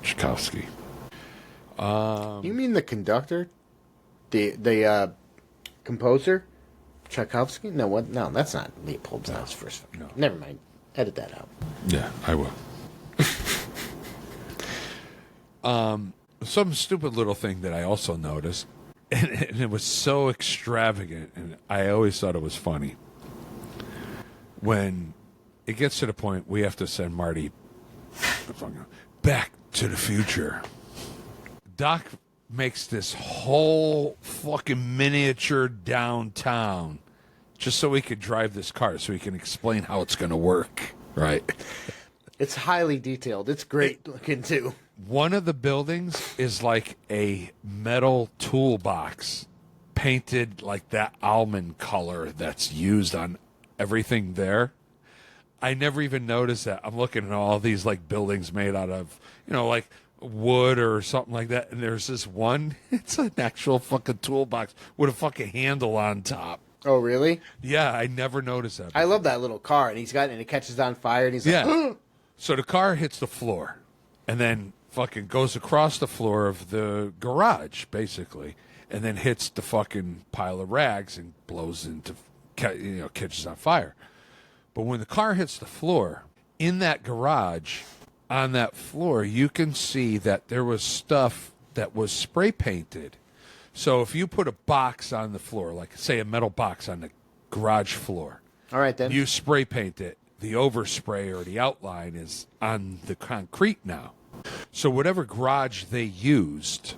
Tchaikovsky. You mean the conductor? The composer? Tchaikovsky? No, what? No, that's not Leopold's. Not his first. No. Never mind. Edit that out. Yeah, I will. Some stupid little thing that I also noticed, and it was so extravagant, and I always thought it was funny. When it gets to the point we have to send Marty back to the future, Doc makes this whole fucking miniature downtown just so he could drive this car, so he can explain how it's going to work, right? It's highly detailed. It's great looking, too. One of the buildings is like a metal toolbox painted like that almond color that's used on everything there. I never even noticed that. I'm looking at all these like buildings made out of, like wood or something like that. And there's this one, it's an actual fucking toolbox with a fucking handle on top. Oh, really? Yeah, I never noticed that before. I love that little car, and it catches on fire, and he's like, yeah. So the car hits the floor, and then fucking goes across the floor of the garage, basically, and then hits the fucking pile of rags and blows into, catches on fire. But when the car hits the floor, in that garage, on that floor, you can see that there was stuff that was spray painted. So if you put a box on the floor, like say a metal box on the garage floor, All right, then. you spray paint it, the overspray or the outline is on the concrete now. So whatever garage they used,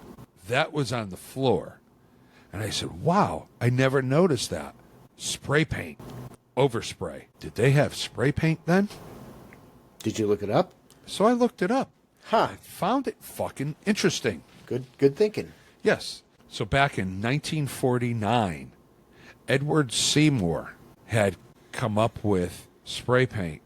that was on the floor. And I said, wow, I never noticed that. Spray paint, overspray. Did they have spray paint then? Did you look it up? So I looked it up. Huh. I found it fucking interesting. Good thinking. Yes. So back in 1949, Edward Seymour had come up with spray paint,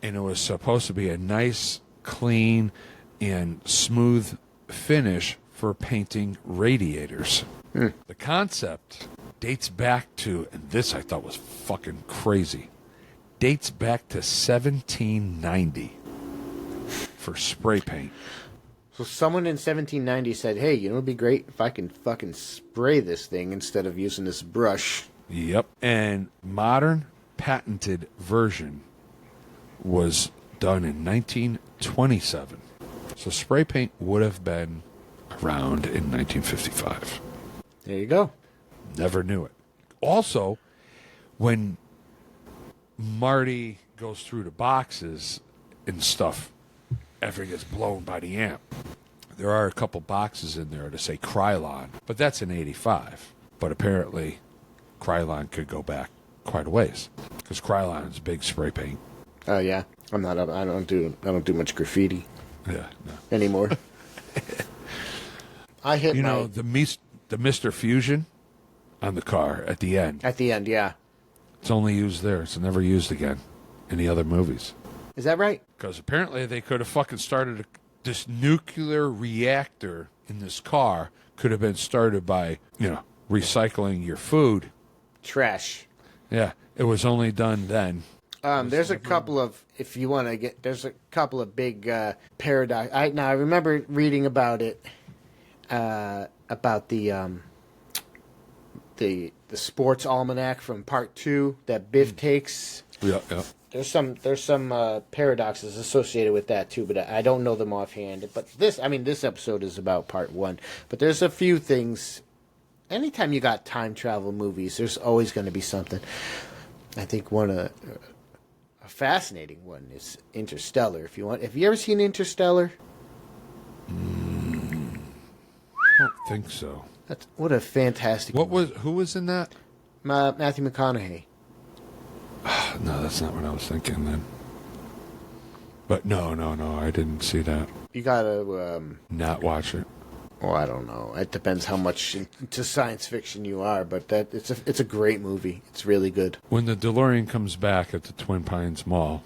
and it was supposed to be a nice, clean, and smooth finish for painting radiators. The concept dates back to, and this I thought was fucking crazy, dates back to 1790 for spray paint. So someone in 1790 said, hey, you know, it'd be great if I can fucking spray this thing instead of using this brush. Yep. And modern patented version was done in 1927. So spray paint would have been around in 1955. There you go. Never knew it. Also, when Marty goes through the boxes and stuff after he gets blown by the amp, there are a couple boxes in there to say Krylon, but that's in 85. But apparently, Krylon could go back quite a ways because Krylon is big spray paint. Oh yeah, I don't do much graffiti Yeah, no. anymore. I hit You my know the Mr. Fusion on the car at the end. at the end. Yeah, It's only used there. It's never used again in the other movies. is that right? Because apparently they could have fucking started this nuclear reactor in this car could have been started by, recycling your food. Trash. Yeah, it was only done then. There's a couple of, if you want to get, there's a couple of big paradox. I remember reading about it, about the sports almanac from Part 2 that Biff takes. Yeah. There's some paradoxes associated with that too, but I don't know them offhand. But this episode is about Part 1. But there's a few things. Anytime you got time travel movies, there's always going to be something. I think a fascinating one is Interstellar. Have you ever seen Interstellar? I don't think so. What a fantastic. Who was in that? Matthew McConaughey. No, that's not what I was thinking then. But no, I didn't see that. You gotta Not watch it. well, I don't know. It depends how much into science fiction you are, but it's a great movie. It's really good. When the DeLorean comes back at the Twin Pines Mall,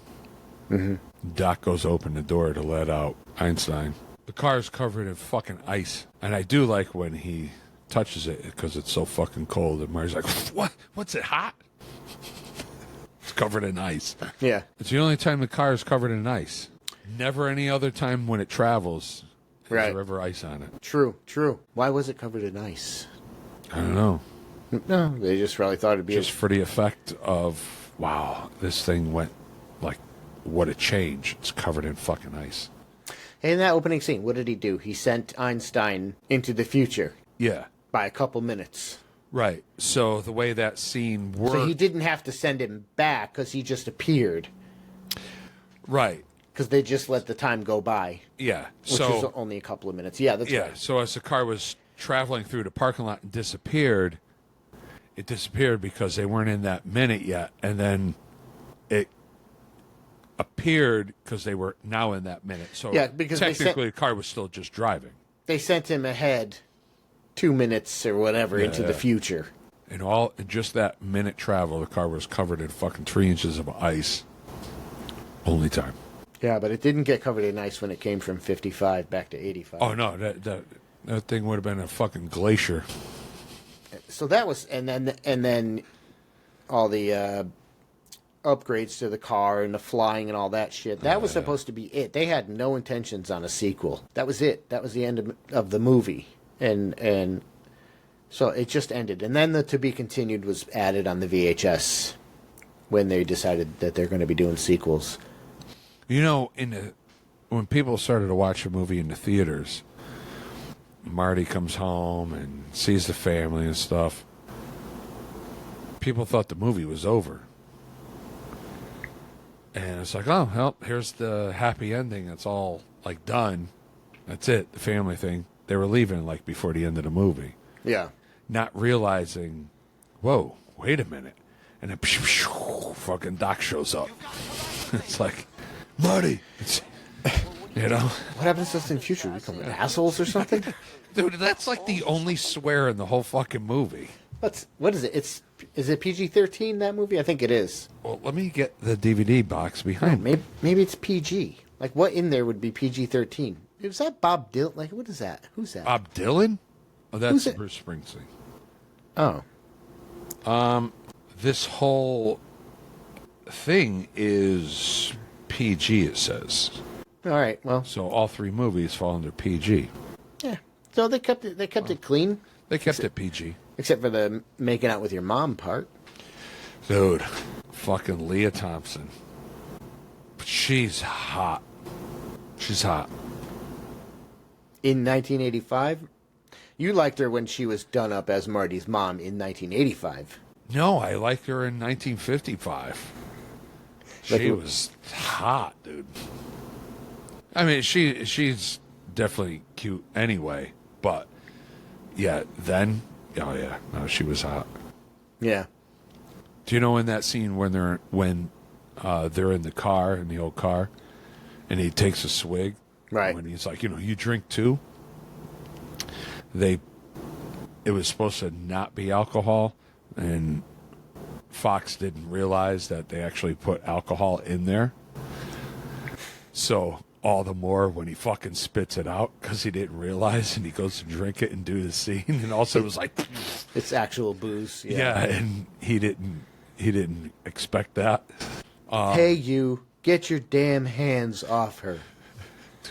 Doc goes open the door to let out Einstein. The car's covered in fucking ice, and I do like when he touches it because it's so fucking cold. And Marty's like, "What? What's it hot?" It's covered in ice. Yeah. It's the only time the car is covered in ice. Never any other time when it travels is Right. there ever ice on it. True. Why was it covered in ice? I don't know. No, they just probably thought it'd be Just for the effect of, wow, this thing went like, what a change. It's covered in fucking ice. In that opening scene, what did he do? He sent Einstein into the future Yeah. by a couple minutes. Right. So the way that scene worked. So he didn't have to send him back because he just appeared. Right. Because they just let the time go by, Yeah. which was only a couple of minutes. Yeah, that's Yeah. right. So as the car was traveling through the parking lot and disappeared, it disappeared because they weren't in that minute yet. And then it appeared because they were now in that minute. So Yeah, because they technically the car was still just driving. They sent him ahead 2 minutes or whatever into the future. In just that minute travel, the car was covered in fucking 3 inches of ice. Only time. Yeah, but it didn't get covered in ice when it came from 55 back to 85. Oh no, that thing would have been a fucking glacier. So that was, and then all the upgrades to the car and the flying and all that shit. That was supposed to be it. They had no intentions on a sequel. That was it. That was the end of the movie, and so it just ended. And then the to be continued was added on the VHS when they decided that they're going to be doing sequels. You know, when people started to watch a movie in the theaters, Marty comes home and sees the family and stuff. People thought the movie was over. And it's like, oh, well, here's the happy ending. It's all, like, done. That's it, the family thing. They were leaving, like, before the end of the movie. Yeah. Not realizing, whoa, wait a minute. And then fucking Doc shows up. It's like, Marty. You know? What happens to us in the future? We become assholes or something? Dude, that's like the only swear in the whole fucking movie. What is it? Is it PG-13, that movie? I think it is. Well, let me get the DVD box behind me. Maybe it's PG. Like, what in there would be PG-13? Is that Bob Dylan? Like, what is that? Who's that? Bob Dylan? Oh, that's Who's it? Bruce Springsteen. Oh. This whole thing is PG, it says. All right, well. So all three movies fall under PG. Yeah. So they kept it clean? They kept it PG. Except for the making out with your mom part. Dude, fucking Leah Thompson. She's hot. She's hot. In 1985? You liked her when she was done up as Marty's mom in 1985. No, I liked her in 1955. She was hot, dude. I mean, she's definitely cute anyway, but yeah, then, oh yeah, no, she was hot. Yeah. Do you know in that scene when they're in the car, in the old car, and he takes a swig? Right. When he's like, you drink too? It was supposed to not be alcohol, and Fox didn't realize that they actually put alcohol in there. So all the more when he fucking spits it out because he didn't realize, and he goes to drink it and do the scene, and also it was like, it's actual booze. yeah, and he didn't expect that. Hey, you, get your damn hands off her.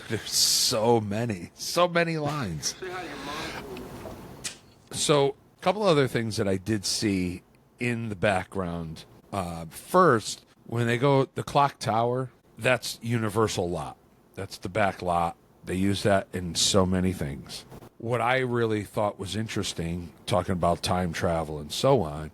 There's so many lines. So, a couple other things that I did see in the background. First, when they go the clock tower, that's Universal lot. That's the back lot. They use that in so many things. What I really thought was interesting, talking about time travel and so on,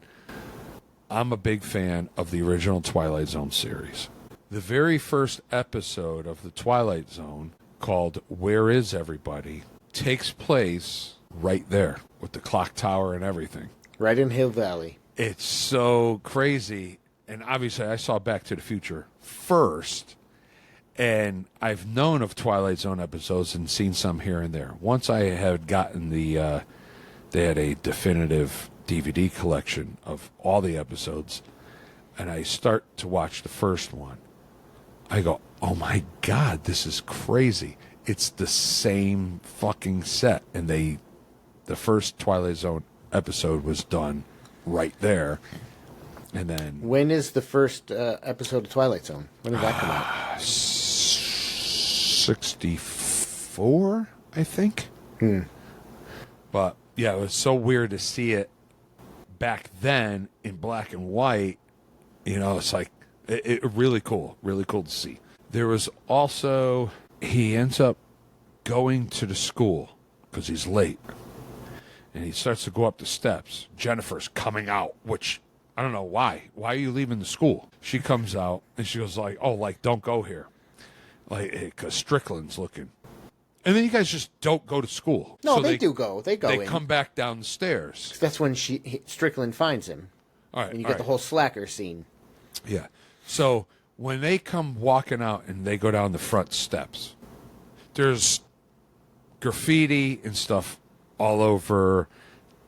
I'm a big fan of the original Twilight Zone series. The very first episode of the Twilight Zone, called Where Is Everybody, takes place right there with the clock tower and everything. Right in Hill Valley. It's so crazy. And obviously I saw Back to the Future first, and I've known of Twilight Zone episodes and seen some here and there. Once I had gotten they had a definitive DVD collection of all the episodes, and I start to watch the first one, I go, oh my God, this is crazy. It's the same fucking set. And the first Twilight Zone episode was done right there. And then... When is the first episode of Twilight Zone? When did that come out? 64, I think. But, yeah, it was so weird to see it back then in black and white. You know, it's like, it really cool to see. There was also, he ends up going to the school because he's late. And he starts to go up the steps. Jennifer's coming out, which... I don't know why. Why are you leaving the school? She comes out and she goes like, "Oh, like don't go here, like because Strickland's looking." And then you guys just don't go to school. No, So they do go. They go. They come back down the stairs. That's when Strickland finds him. All right, And you get the whole slacker scene. Yeah. So when they come walking out and they go down the front steps, there's graffiti and stuff all over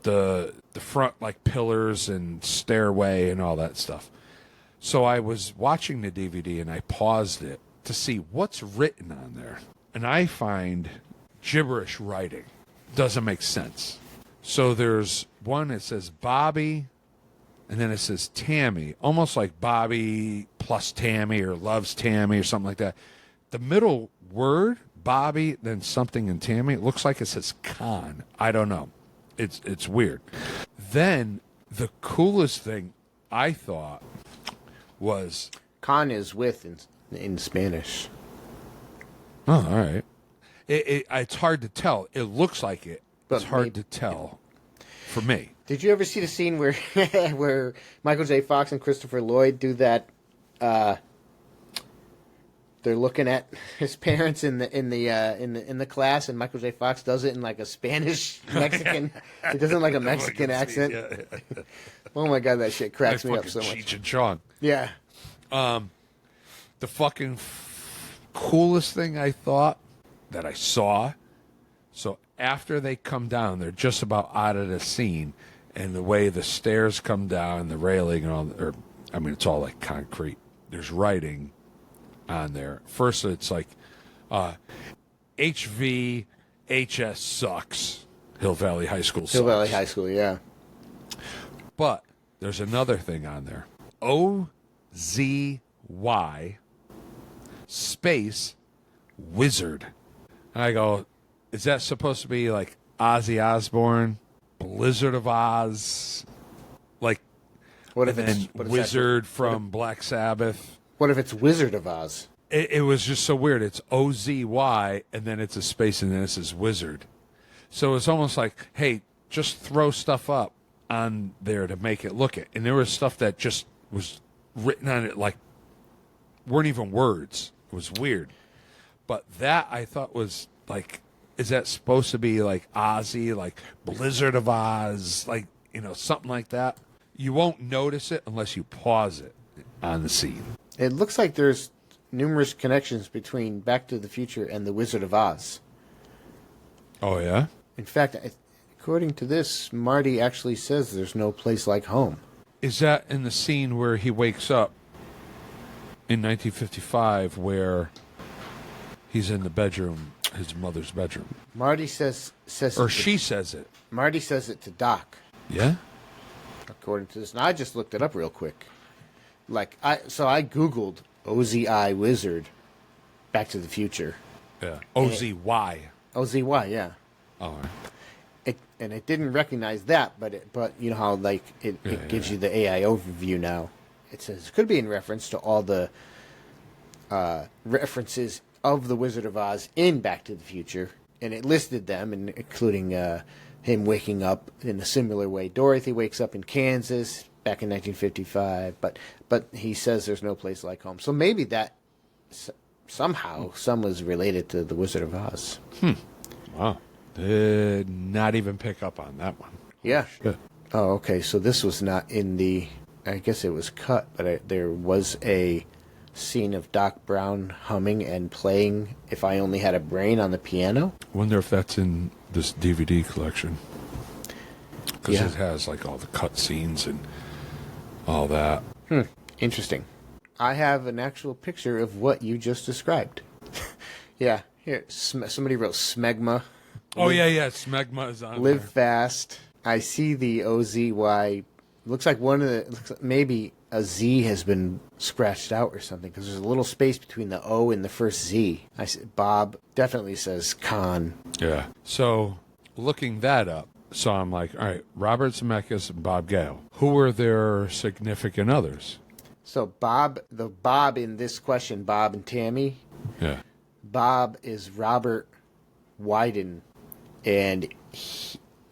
the front, like pillars and stairway and all that stuff. So I was watching the DVD and I paused it to see what's written on there. And I find gibberish writing. Doesn't make sense. So there's one that says Bobby, and then it says Tammy, almost like Bobby plus Tammy or loves Tammy or something like that. The middle word, Bobby, then something in Tammy, it looks like it says Con. I don't know. It's weird. Then the coolest thing I thought was... Con is with in Spanish. Oh, all right. It's hard to tell. It looks like it. But It's hard maybe- to tell for me. Did you ever see the scene where where Michael J. Fox and Christopher Lloyd do that? They're looking at his parents in the class, and Michael J. Fox does it in like a Spanish Mexican. He does it in like a Mexican accent. Yeah. Oh my god, that shit cracks me up so much. Cheech and Chong. Yeah. The fucking coolest thing I thought that I saw. So after they come down, they're just about out of the scene, and the way the stairs come down, the railing, and all, it's all like concrete. There's writing on there. First, it's like HVHS sucks. Hill Valley High School sucks. Hill Valley High School, yeah. But there's another thing on there. OZY space wizard. And I go, is that supposed to be like Ozzy Osbourne, Blizzard of Oz, like, What if and it's then what if Wizard from Black Sabbath? What if it's Wizard of Oz? It was just so weird. It's OZY, and then it's a space, and then it says Wizard. So it's almost like, hey, just throw stuff up on there to make it look it. And there was stuff that just was written on it like weren't even words. It was weird. But that I thought was like, is that supposed to be like Ozzy, like Blizzard of Oz, like, something like that? You won't notice it unless you pause it on the scene. It looks like there's numerous connections between Back to the Future and the Wizard of Oz. Oh, yeah? In fact, according to this, Marty actually says there's no place like home. Is that in the scene where he wakes up in 1955 where he's in the bedroom, his mother's bedroom? Marty says Or she says it. Marty says it to Doc, Yeah? according to this. And I just looked it up real quick. I Googled OZI Wizard Back to the Future. Yeah. OZY. OZY, yeah. Oh, It didn't recognize that, but you know how it gives you the AI overview now. It says it could be in reference to all the references of the Wizard of Oz in Back to the Future, and it listed them, including him waking up in a similar way. Dorothy wakes up in Kansas back in 1955, but he says there's no place like home. So maybe that somehow some was related to the Wizard of Oz. wow. Did not even pick up on that one. Yeah. Shit. Oh, okay. So this was not in the. I guess it was cut, but there was a scene of Doc Brown humming and playing "If I Only Had a Brain" on the piano. Wonder if that's in this DVD collection. Because Yeah. it has like all the cut scenes and all that. Interesting. I have an actual picture of what you just described. Yeah. Here, somebody wrote smegma. Oh, yeah. Smegma is on Live there. fast. I see the OZY. Looks like maybe a Z has been scratched out or something, because there's a little space between the O and the first Z. Bob definitely says con. Yeah. So, looking that up, so I'm like, all right, Robert Zemeckis and Bob Gale. Who were their significant others? So Bob in this question, Bob and Tammy. Yeah. Bob is Robert Wyden, and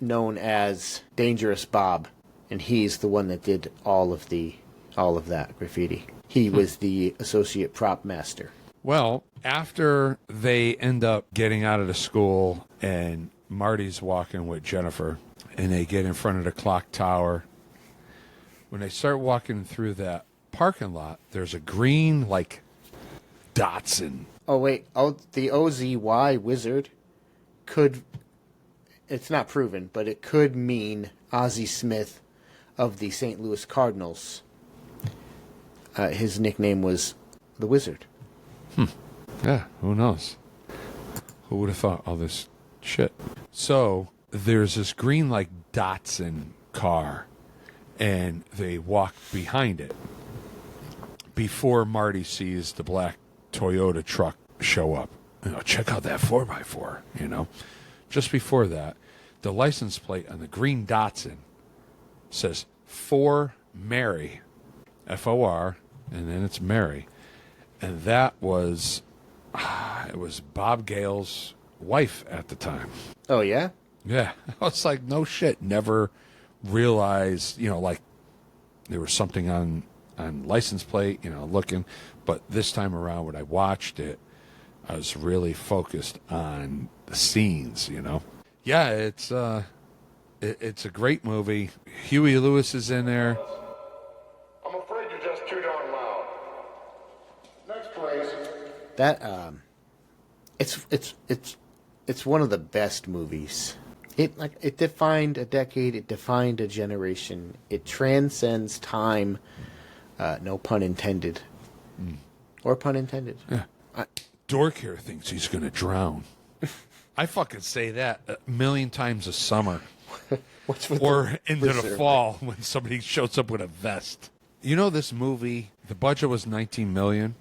known as Dangerous Bob, and he's the one that did all of that graffiti. He was the associate prop master. Well, after they end up getting out of the school and Marty's walking with Jennifer and they get in front of the clock tower, when they start walking through that parking lot, there's a green, like, Datsun. Oh, wait. Oh, the OZY Wizard could... It's not proven, but it could mean Ozzie Smith of the St. Louis Cardinals. His nickname was the Wizard. Yeah, who knows? Who would have thought all this shit? So, there's this green, like, Datsun car, and they walk behind it before Marty sees the black Toyota truck show up. Check out that 4x4, Just before that, the license plate on the green Datsun says For Mary, F-O-R, and then it's Mary. And that was, it was Bob Gale's wife at the time. Oh, yeah? Yeah. I was like, no shit. Never realized, like there was something on license plate, looking. But this time around when I watched it, I was really focused on the scenes, Yeah, it's a great movie. Huey Lewis is in there. I'm afraid you're just too darn loud. Next, please. That it's one of the best movies. It defined a decade. It defined a generation. It transcends time. No pun intended, or pun intended. Yeah. Dork here thinks he's gonna drown. I fucking say that a million times a summer. What's with Or into the reserve? fall when somebody shows up with a vest. You know this movie, the budget was $19 million.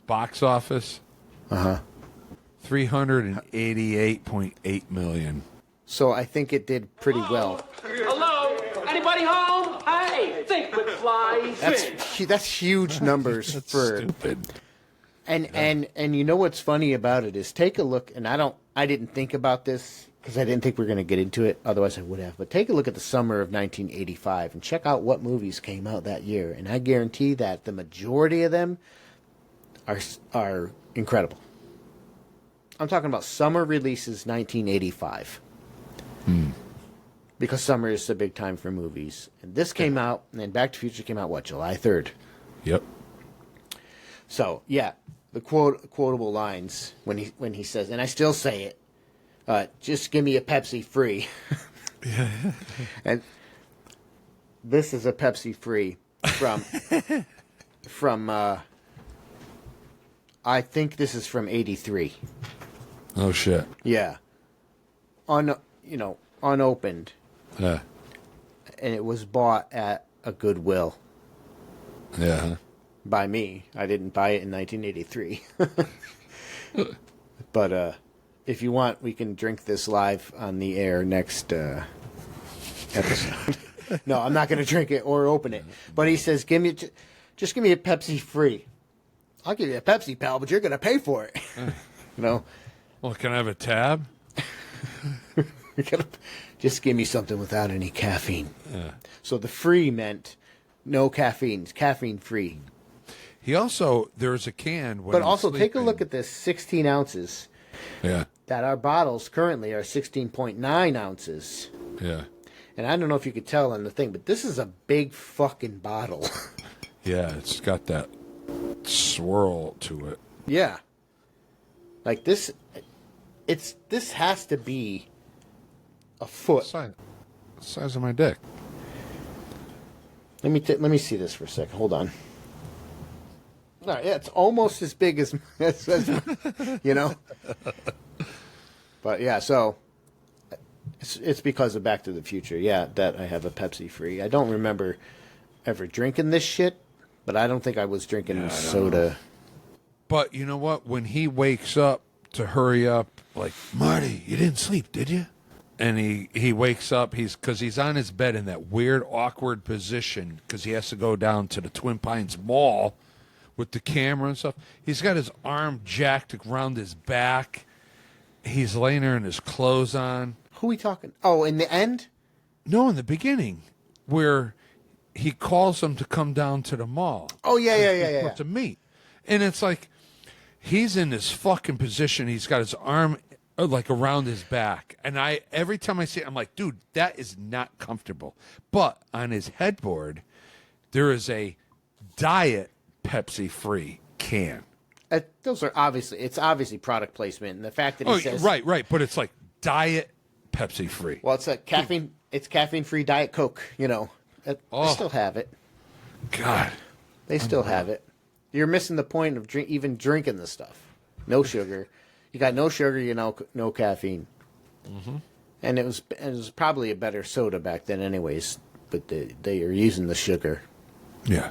Box office, 388.8 million. So I think it did pretty well. Hello? Anybody home? Hey, think with flies. That's huge numbers for. Stupid. And you know what's funny about it is take a look, and I didn't think about this because I didn't think we were going to get into it. Otherwise, I would have. But take a look at the summer of 1985 and check out what movies came out that year, and I guarantee that the majority of them are incredible. I'm talking about summer releases 1985. Because summer is a big time for movies. And this came out, and then Back to the Future came out, July 3rd? Yep. So, yeah, the quotable lines when he says, and I still say it, just give me a Pepsi free. And this is a Pepsi free from I think this is from 83. Oh, shit. Yeah. Unopened. Yeah. And it was bought at a Goodwill Yeah. by me. I didn't buy it in 1983. But if you want, we can drink this live on the air next episode. No, I'm not going to drink it or open it. But he says, just give me a Pepsi free. I'll give you a Pepsi, pal, but you're going to pay for it. Well, can I have a tab? Just give me something without any caffeine. So the free meant no caffeine. It's caffeine free. He also, there's a can. When But he's also, take a sleeping. look at this 16 ounces. Yeah. That our bottles currently are 16.9 ounces. Yeah. And I don't know if you could tell on the thing, but this is a big fucking bottle. Yeah, it's got that swirl to it. Yeah. Like this, this has to be a foot. Size of my dick. Let me see this for a second. Hold on. All right, yeah, it's almost as big as you know. But yeah, so it's because of Back to the Future. Yeah, that I have a Pepsi free. I don't remember ever drinking this shit, but I don't think I was drinking soda. But you know what? When he wakes up to hurry up, like, Marty, you didn't sleep, did you? And he wakes up, because he's on his bed in that weird, awkward position because he has to go down to the Twin Pines Mall with the camera and stuff. He's got his arm jacked around his back. He's laying there in his clothes on. Who are we talking? Oh, in the end? No, in the beginning, where he calls him to come down to the mall. Oh, yeah. To meet. And it's like, he's in this fucking position. He's got his arm like around his back. And every time I see it, I'm like, dude, that is not comfortable. But on his headboard, there is a Diet Pepsi free can. Those are obviously product placement. And the fact that he says... Right. But it's like Diet Pepsi free. Well, it's a caffeine-free Diet Coke, you know. They still have it. God. They still have it. You're missing the point of even drinking the stuff. No sugar. You got no sugar, no caffeine. Mm-hmm. And it was probably a better soda back then anyways, but they are using the sugar. Yeah.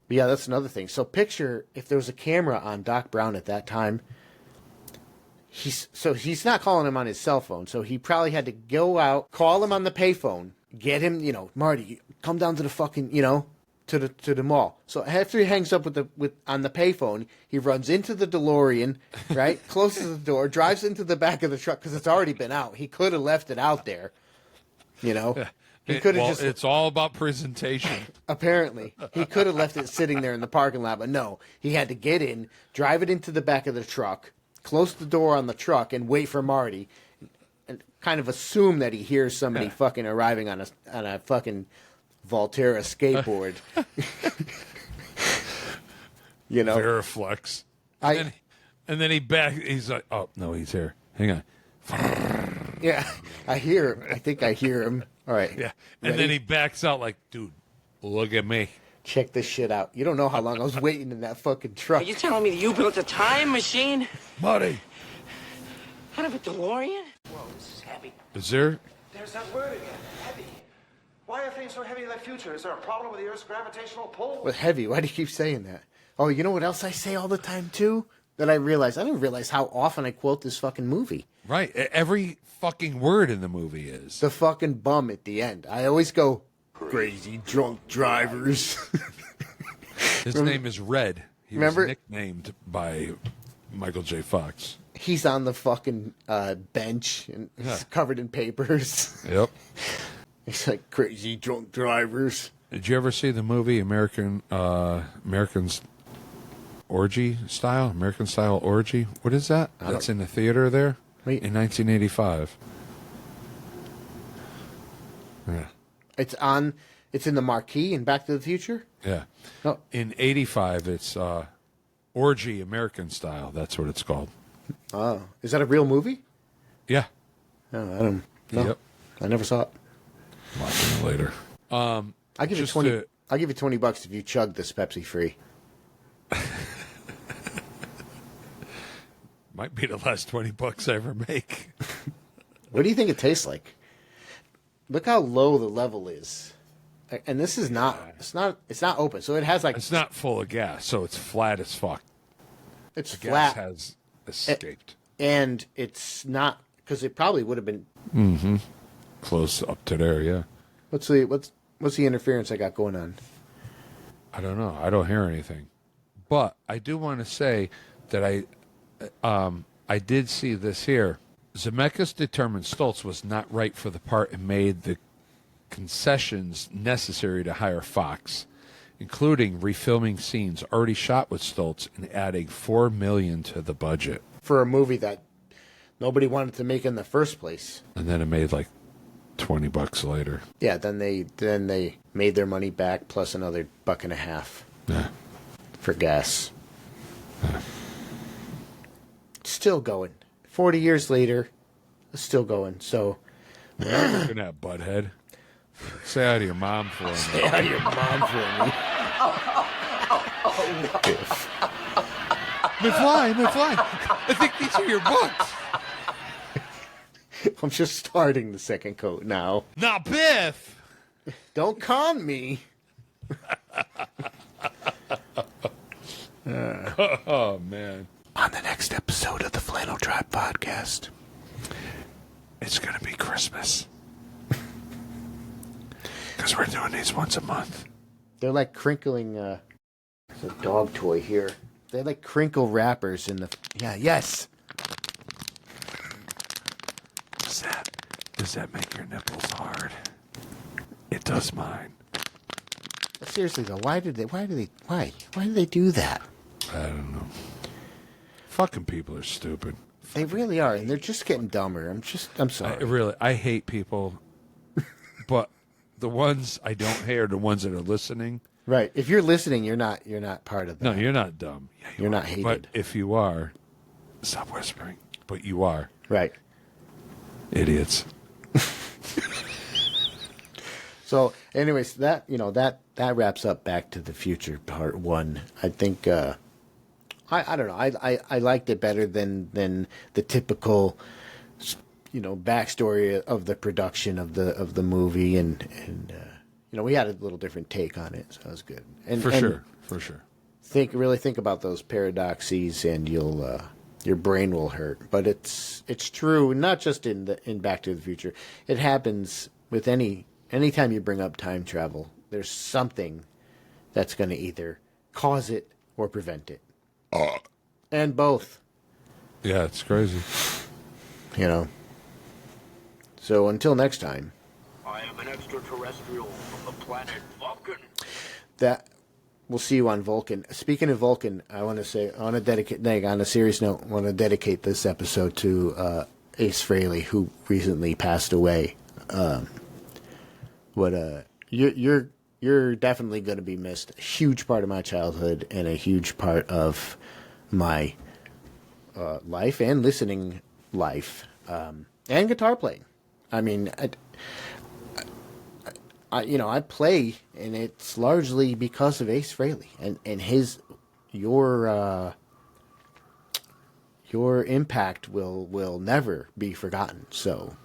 But yeah, that's another thing. So picture if there was a camera on Doc Brown at that time. He's not calling him on his cell phone, so he probably had to go out, call him on the payphone, get him, Marty, come down to the fucking, to the mall. So after he hangs up on the payphone, he runs into the DeLorean, right? Closes the door, drives into the back of the truck because it's already been out. He could have left it out there, you know. He could have It's all about presentation. Apparently, he could have left it sitting there in the parking lot, but no, he had to get in, drive it into the back of the truck, close the door on the truck, and wait for Marty, and kind of assume that he hears somebody fucking arriving on a fucking Volterra skateboard. You know, Veriflex. And then he's like, oh no, he's here. Hang on. Yeah, I hear him. I think I hear him. All right. Yeah. And Ready? then he backs out like, dude, look at me. Check this shit out. You don't know how long I was waiting in that fucking truck. Are you telling me that you built a time machine Marty. out of a DeLorean? Whoa, this is heavy. Is there? There's that word again, heavy. Why are things so heavy in the future? Is there a problem with the Earth's gravitational pull? What heavy? Why do you keep saying that? Oh, you know what else I say all the time too? That I realize. I didn't realize how often I quote this fucking movie. Right. Every fucking word in the movie is. The fucking bum at the end. I always go, crazy drunk drivers. His name is Red. He Remember? was nicknamed by Michael J. Fox. He's on the fucking bench and he's covered in papers. Yep. He's like, crazy drunk drivers. Did you ever see the movie American Orgy Style? American Style Orgy? What is that? That's in the theater there? Wait. In 1985. Yeah. It's in the marquee in Back to the Future? Yeah. No. In 85, it's Orgy American Style. That's what it's called. Oh. Is that a real movie? Yeah. Oh, I don't know. Yep. I never saw it. Watching it later. I'll give you Just 20. to- I'll give you $20 if you chug this Pepsi free. Might be the last $20 I ever make. What do you think it tastes like? Look how low the level is. And this is not it's not open. So it has like It's not full of gas, so it's flat as fuck. it's The flat gas has escaped. and it's not cuz it probably would have been Close up to there, yeah. what's the interference I got going on? I don't know. I don't hear anything. But I do want to say that I did see this here. Zemeckis determined Stoltz was not right for the part and made the concessions necessary to hire Fox, including refilming scenes already shot with Stoltz and adding $4 million to the budget. For a movie that nobody wanted to make in the first place. And then it made like $20 later. Yeah, then they made their money back plus another $1.50 Yeah. for gas. Still going. 40 years later, it's still going. So, Looking at Butthead. Say hi to your mom for me. stay out of your mom for me. McFly. I think these are your books. I'm just starting the second coat now. Now, Biff. Don't con me. Oh, man. On the next episode of the Flannel Tribe podcast. It's going to be Christmas. Because we're doing these once a month. They're like crinkling, there's a dog toy here. They like crinkle wrappers in the, yeah, yes. Does that make your nipples hard? It does mine. Seriously though, why did they do that? I don't know. Fucking people are stupid. They really are, and they're just getting dumber. I'm sorry. I hate people, but the ones I don't hate are the ones that are listening. Right. If you're listening, you're not part of that. No, you're not dumb. Yeah, You're not are. hated. But if you are, stop whispering. But you are. Right. Idiots. So, anyways, that wraps up Back to the Future Part 1. I think I don't know. I liked it better than the typical backstory of the production of the movie, and we had a little different take on it, so that was good. And For sure. Really think about those paradoxes, and your brain will hurt. But it's true, not just in Back to the Future. It happens with anytime you bring up time travel. There's something that's going to either cause it or prevent it. And both. Yeah, it's crazy. You know. So until next time. I am an extraterrestrial from the planet Vulcan. That we'll see you on Vulcan. Speaking of Vulcan, I want to dedicate on a serious note, I want to dedicate this episode to Ace Frehley, who recently passed away. You're definitely going to be missed. A huge part of my childhood and a huge part of my life and listening life, and guitar playing. I mean, I play, and it's largely because of Ace Frehley and your impact will never be forgotten. So,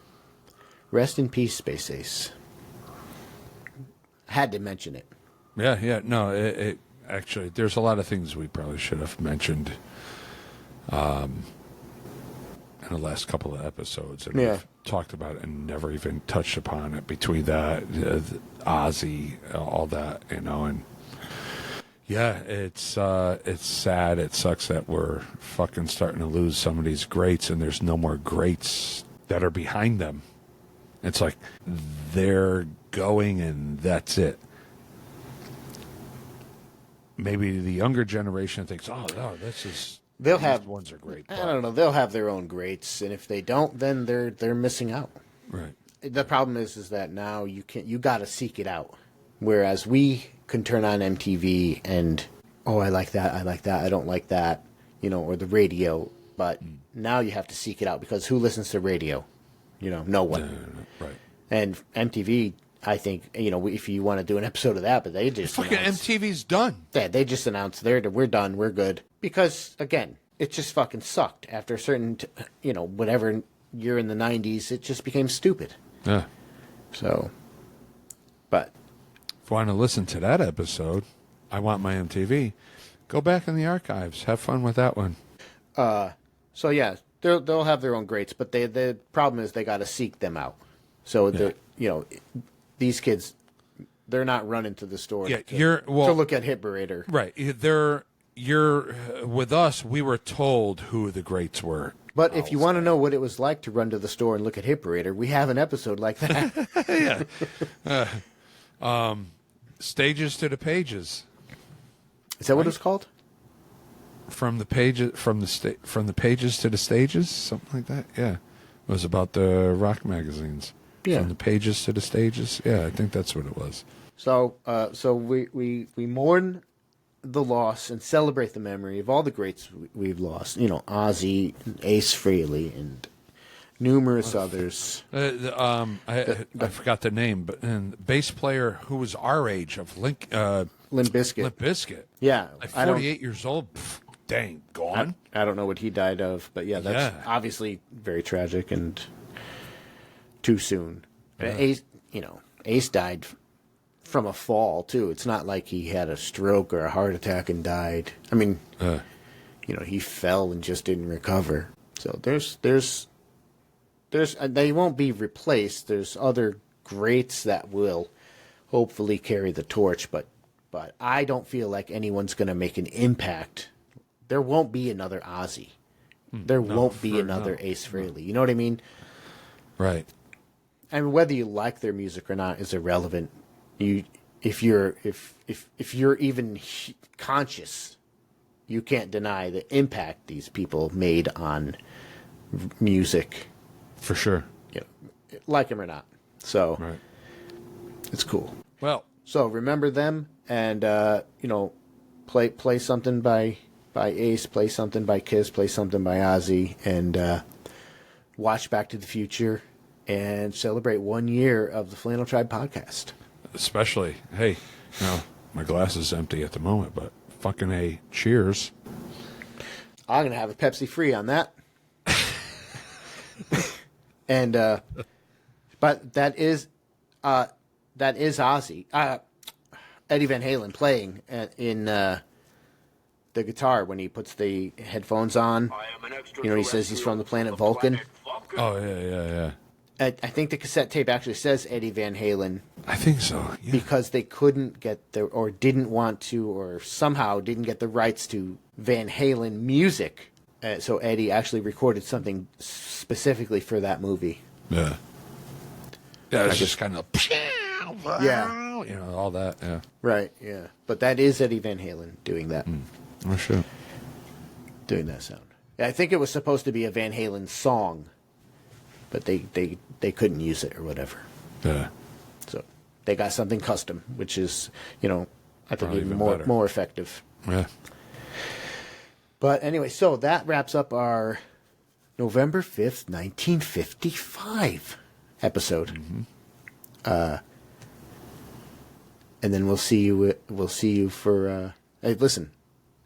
rest in peace, Space Ace. Had to mention it. Yeah. No, it actually, there's a lot of things we probably should have mentioned in the last couple of episodes. And we've talked about it and never even touched upon it between that, Ozzy, all that, and yeah, it's sad. It sucks that we're fucking starting to lose some of these greats, and there's no more greats that are behind them. It's like they're going and that's it. Maybe the younger generation thinks, oh, no, these ones are great. I don't know. They'll have their own greats, and if they don't, then they're missing out. Right. The problem is that now you got to seek it out. Whereas we can turn on MTV and, oh, I like that, I don't like that, or the radio. But now you have to seek it out, because who listens to radio? No one. No. Right. And MTV, I think, if you want to do an episode of that, but they just fucking MTV's done. Yeah, they just announced we're done, we're good. Because, again, it just fucking sucked. After a certain, whatever year in the 90s, it just became stupid. Yeah. So, but. If you want to listen to that episode, I Want My MTV, go back in the archives. Have fun with that one. So, yeah, they'll have their own greats, but the problem is they got to seek them out. So, these kids, they're not running to the store to look at Hit Parader. Right. You're with us, we were told who the greats were. But if you want to know what it was like to run to the store and look at Hit Parader, we have an episode like that. Yeah. Stages to the Pages. Is that what it's called? From the pages to the stages, something like that. Yeah, it was about the rock magazines. Yeah. From the pages to the stages. Yeah, I think that's what it was. So, we mourn the loss and celebrate the memory of all the greats we've lost. Ozzy, and Ace Frehley, and numerous others. I forgot the name, but bass player who was our age of Limp Bizkit. Limp Bizkit. Yeah, 48 years old. Dang, gone. I don't know what he died of, but that's obviously very tragic and too soon. Yeah. Ace died from a fall too. It's not like he had a stroke or a heart attack and died. I mean, he fell and just didn't recover. So there's they won't be replaced. There's other greats that will hopefully carry the torch, but I don't feel like anyone's going to make an impact. There won't be another Ozzy. There won't be another Ace Frehley. You know what I mean? Right. I mean, whether you like their music or not is irrelevant. If you're even conscious, you can't deny the impact these people made on music. For sure. Like them or not. So, right. It's cool. Well, so remember them, and play something by Ace, play something by Kiss, play something by Ozzy, and watch Back to the Future, and celebrate 1 year of the Flannel Tribe podcast. Especially, hey, my glass is empty at the moment, but fucking A, cheers. I'm gonna have a Pepsi free on that. And but that is Ozzy, Eddie Van Halen playing in the guitar when he puts the headphones on. He says he's from the planet Vulcan. Oh yeah. I think the cassette tape actually says Eddie Van Halen I think so. Yeah. because they couldn't get or didn't want to, or somehow didn't get the rights to Van Halen music. So Eddie actually recorded something specifically for that movie. Yeah. Yeah, it's just kind of, Yeah. you know, all that. Yeah. Right, yeah. But that is Eddie Van Halen doing that. Oh, shit. Doing that sound. Yeah, I think it was supposed to be a Van Halen song, but they couldn't use it or whatever. Yeah. So they got something custom, which is, I think Probably even even better. more effective. Yeah. But anyway, so that wraps up our November 5th, 1955 episode. And then we'll see you for hey, listen.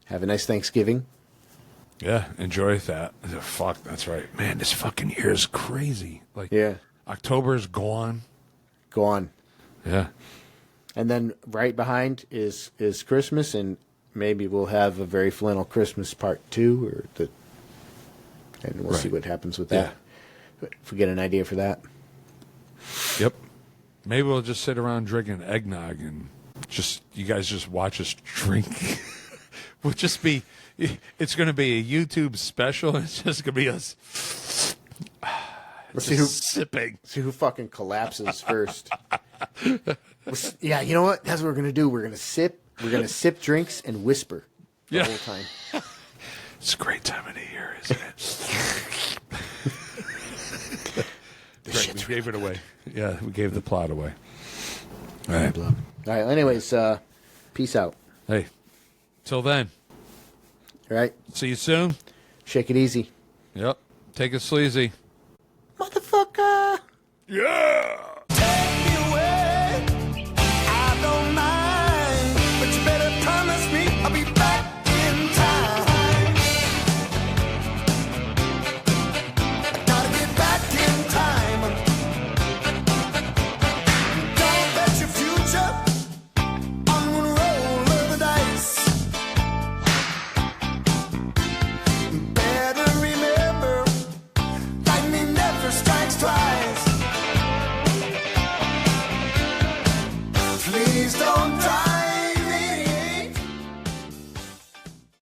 Have a nice Thanksgiving. Yeah, enjoy that. Fuck, that's right. Man, this fucking year is crazy. Like, Yeah. October's gone. Go on. Yeah. And then right behind is Christmas, and maybe we'll have a Very Flannel Christmas Part 2, and we'll see Right. what happens with that. If we get an idea for that. Yep. Maybe we'll just sit around drinking eggnog and you guys just watch us drink. We'll just be, it's going to be a YouTube special. It's just going to be us Let's sipping. see who fucking collapses first. Yeah, you know what? That's what we're gonna do. We're gonna sip drinks and whisper the whole time. It's a great time of the year, isn't it? Great, we gave it away. Yeah, we gave the plot away. All right. All right. Anyways, peace out. Hey, till then, All right. see you soon. Shake it easy, Yep. Take it sleazy. motherfucker. Yeah.